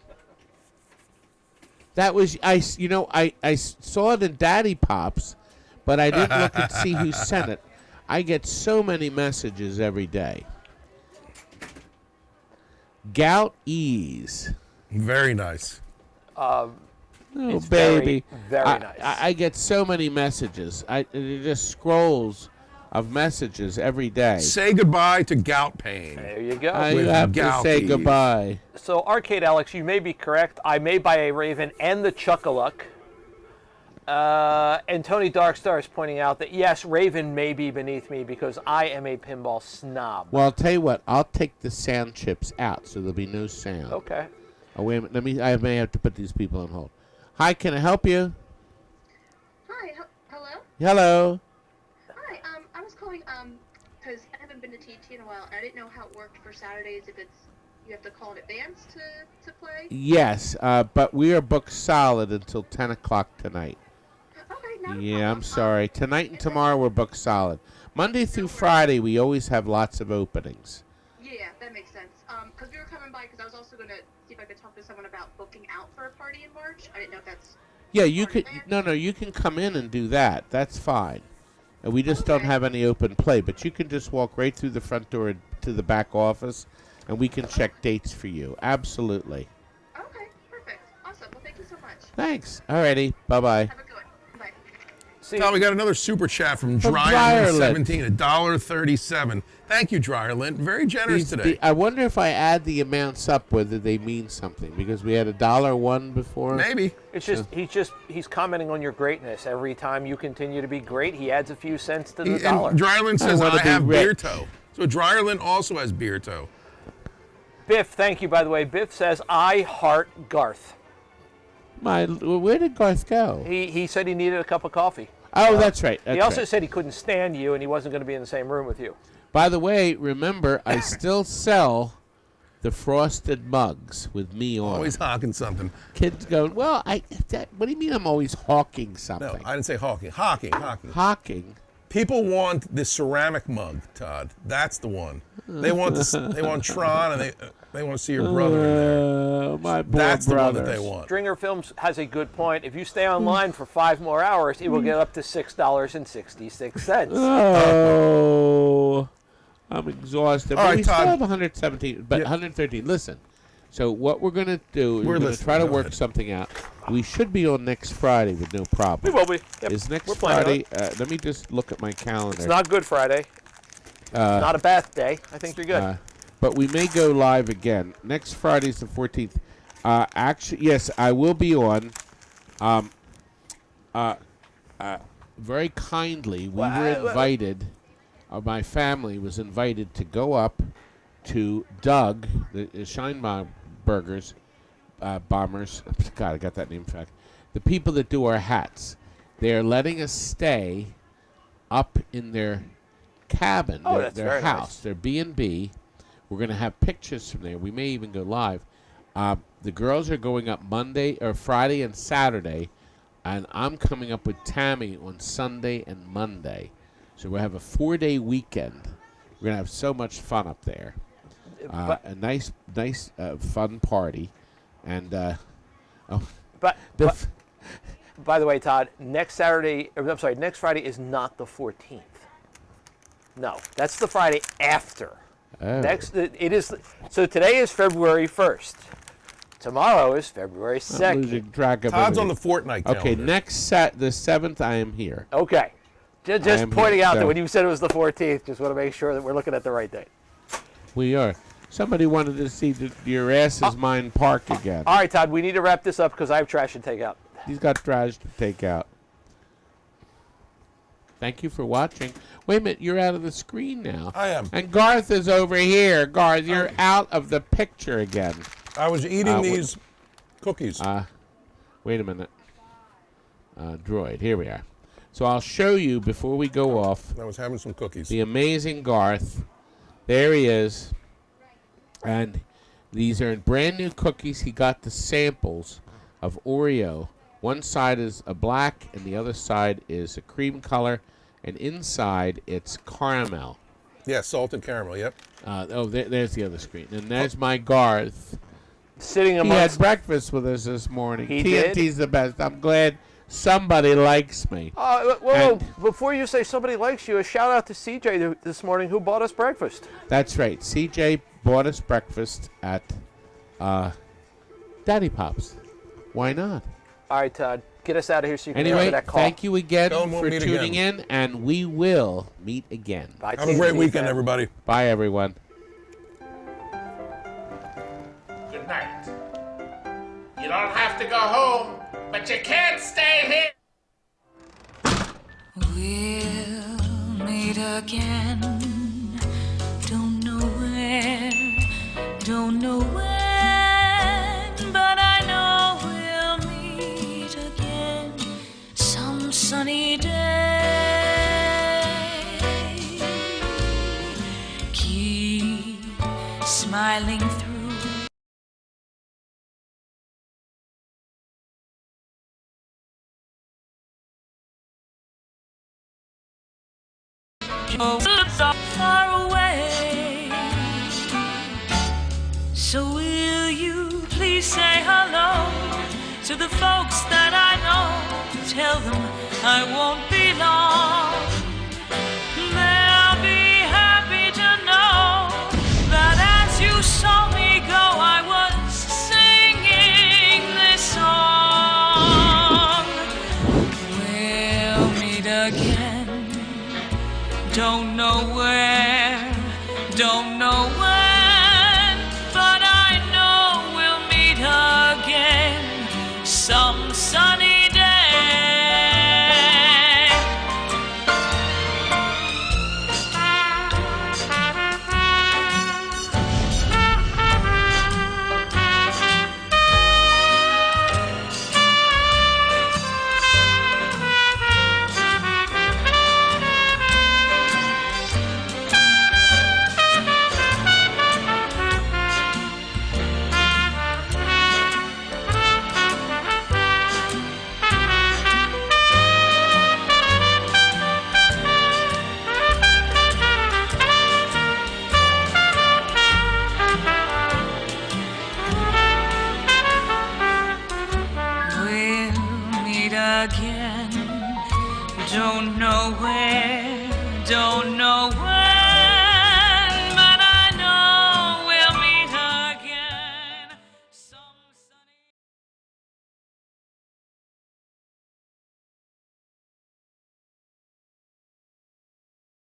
That was I saw it in Daddy Pops, but I didn't look and see who sent it. I get so many messages every day. Gout Ease. Very nice. Oh, It's baby. very nice. I get so many messages. It just scrolls of messages every day. Say goodbye to gout pain. There you go. I with have to Gout say Ease. goodbye. So, Arcade Alex, you may be correct. I may buy a Raven and the Chuckaluck. And Tony Darkstar is pointing out that, yes, Raven may be beneath me because I am a pinball snob. Well, I'll tell you what. I'll take the sound chips out so there'll be no sound. Okay. Oh, wait a minute. I may have to put these people on hold. Hi, can I help you? Hi, hello? Hello. Hi, I was calling, because I haven't been to TT in a while, and I didn't know how it worked for Saturdays, if it's, you have to call in advance to play? Yes, but we are booked solid until 10 o'clock tonight. Okay, not a Yeah, problem. I'm sorry. Tonight and tomorrow we're booked solid. Monday through Friday we always have lots of openings. Yeah, that makes sense. Because we were coming by, because I was also going to see if I could talk to someone about booking out for a party in March. I didn't know if that's... Yeah, you part of could. that. No, you can come in and do that. That's fine. And we just don't Okay. have any open play, but you can just walk right through the front door to the back office, and we can check dates for you. Absolutely. Okay, perfect. Awesome. Well, thank you so much. Thanks. Alrighty. Bye-bye. Have a good one. Bye. See, Todd, we got another super chat from From Dryerlint Dryerlint. $17, $1.37. Thank you, Dryerlint. Very generous today. I wonder if I add the amounts up whether they mean something, because we had $1 before. Maybe. it's he's commenting on your greatness. Every time you continue to be great, he adds a few cents to the And dollar. Dryerlint says, wanna I be have beer rich. toe. So Dryerlint also has beer toe. Biff, thank you, by the way. Biff says, I heart Garth. Where did Garth go? He said he needed a cup of coffee. Oh, that's right. He also said he couldn't stand you and he wasn't going to be in the same room with you. By the way, remember, I still sell the frosted mugs with me on. Always them. hawking something. Kids going, well, what do you mean I'm always hawking No, something? I didn't say hawking. Hawking. Hawking? People want the ceramic mug, Todd. That's the one. They want they want Tron, and they want to see your brother in there. My poor That's the one brothers. that they want. Stringer Films has a good point. If you stay online for 5 more hours, it will get up to $6.66. Oh, I'm exhausted. All But right, we still Todd. have 117, but Yeah. 113. Listen, so what we're going to do is We're we're going to listening. try to Go work ahead. something out. We should be on next Friday with no problem. We will be. Yep. Is next We're planning Friday? Let me just look at my calendar. It's not Good Friday. It's not a bath day. I think you're good. But we may go live again. Next Friday's the 14th. Actually, yes, I will be on. Very kindly, we were invited my family was invited to go up to Doug, the Scheinberger's bombers. God, I got that name back. The people that do our hats. They're letting us stay up in their cabin, their house, their B&B. We're going to have pictures from there. We may even go live. The girls are going up Monday or Friday and Saturday, and I'm coming up with Tammy on Sunday and Monday. So we'll have a 4-day weekend. We're going to have so much fun up there. A nice, fun party. And, by the way, Todd, next Friday is not the 14th. No, that's the Friday after. Oh. It is. So today is February 1st. Tomorrow is February 2nd. I'm losing track of Todd's everything. on the fortnight calendar. Okay, the 7th, I am here. Okay. Just pointing out that so- when you said it was the 14th, just want to make sure that we're looking at the right date. We are. Somebody wanted to see your ass is mine park again. All right, Todd, we need to wrap this up because I have trash to take out. He's got trash to take out. Thank you for watching. Wait a minute, you're out of the screen now. I am. And Garth is over here. Garth, you're out of the picture again. I was eating these cookies. Wait a minute. Droid, here we are. So I'll show you before we go off I was having some cookies. the amazing Garth. There he is. And these are brand new cookies. He got the samples of Oreo. One side is a black and the other side is a cream color. And inside it's caramel. Yeah, salted caramel, yep. There's the other screen. And there's my Garth. Sitting He had amongst. breakfast with us this morning. He TNT's did? the best. I'm glad somebody likes me. Whoa, before you say somebody likes you, a shout out to CJ this morning who bought us breakfast. That's right. CJ bought us breakfast at Daddy Pop's. Why not? All right, Todd, get us out of here so you can answer Anyway, that call. thank you again Tell 'em we'll for meet tuning again. in, and we will meet again. Bye, Have a great TNT weekend, fam. everybody. Bye, everyone. Good night. You don't have to go home, but you can't stay here. We'll meet again. Don't know where, don't know when, but I know we'll meet again some sunny day. Keep smiling through. So far away. So will you please say hello to the folks that I know? Tell them I won't be long. They'll be happy to know that as you saw me go, I was singing this song. We'll meet again. Don't know where, don't know when, but I know we'll meet again some sunny day. We'll meet again. Don't know where, don't know where.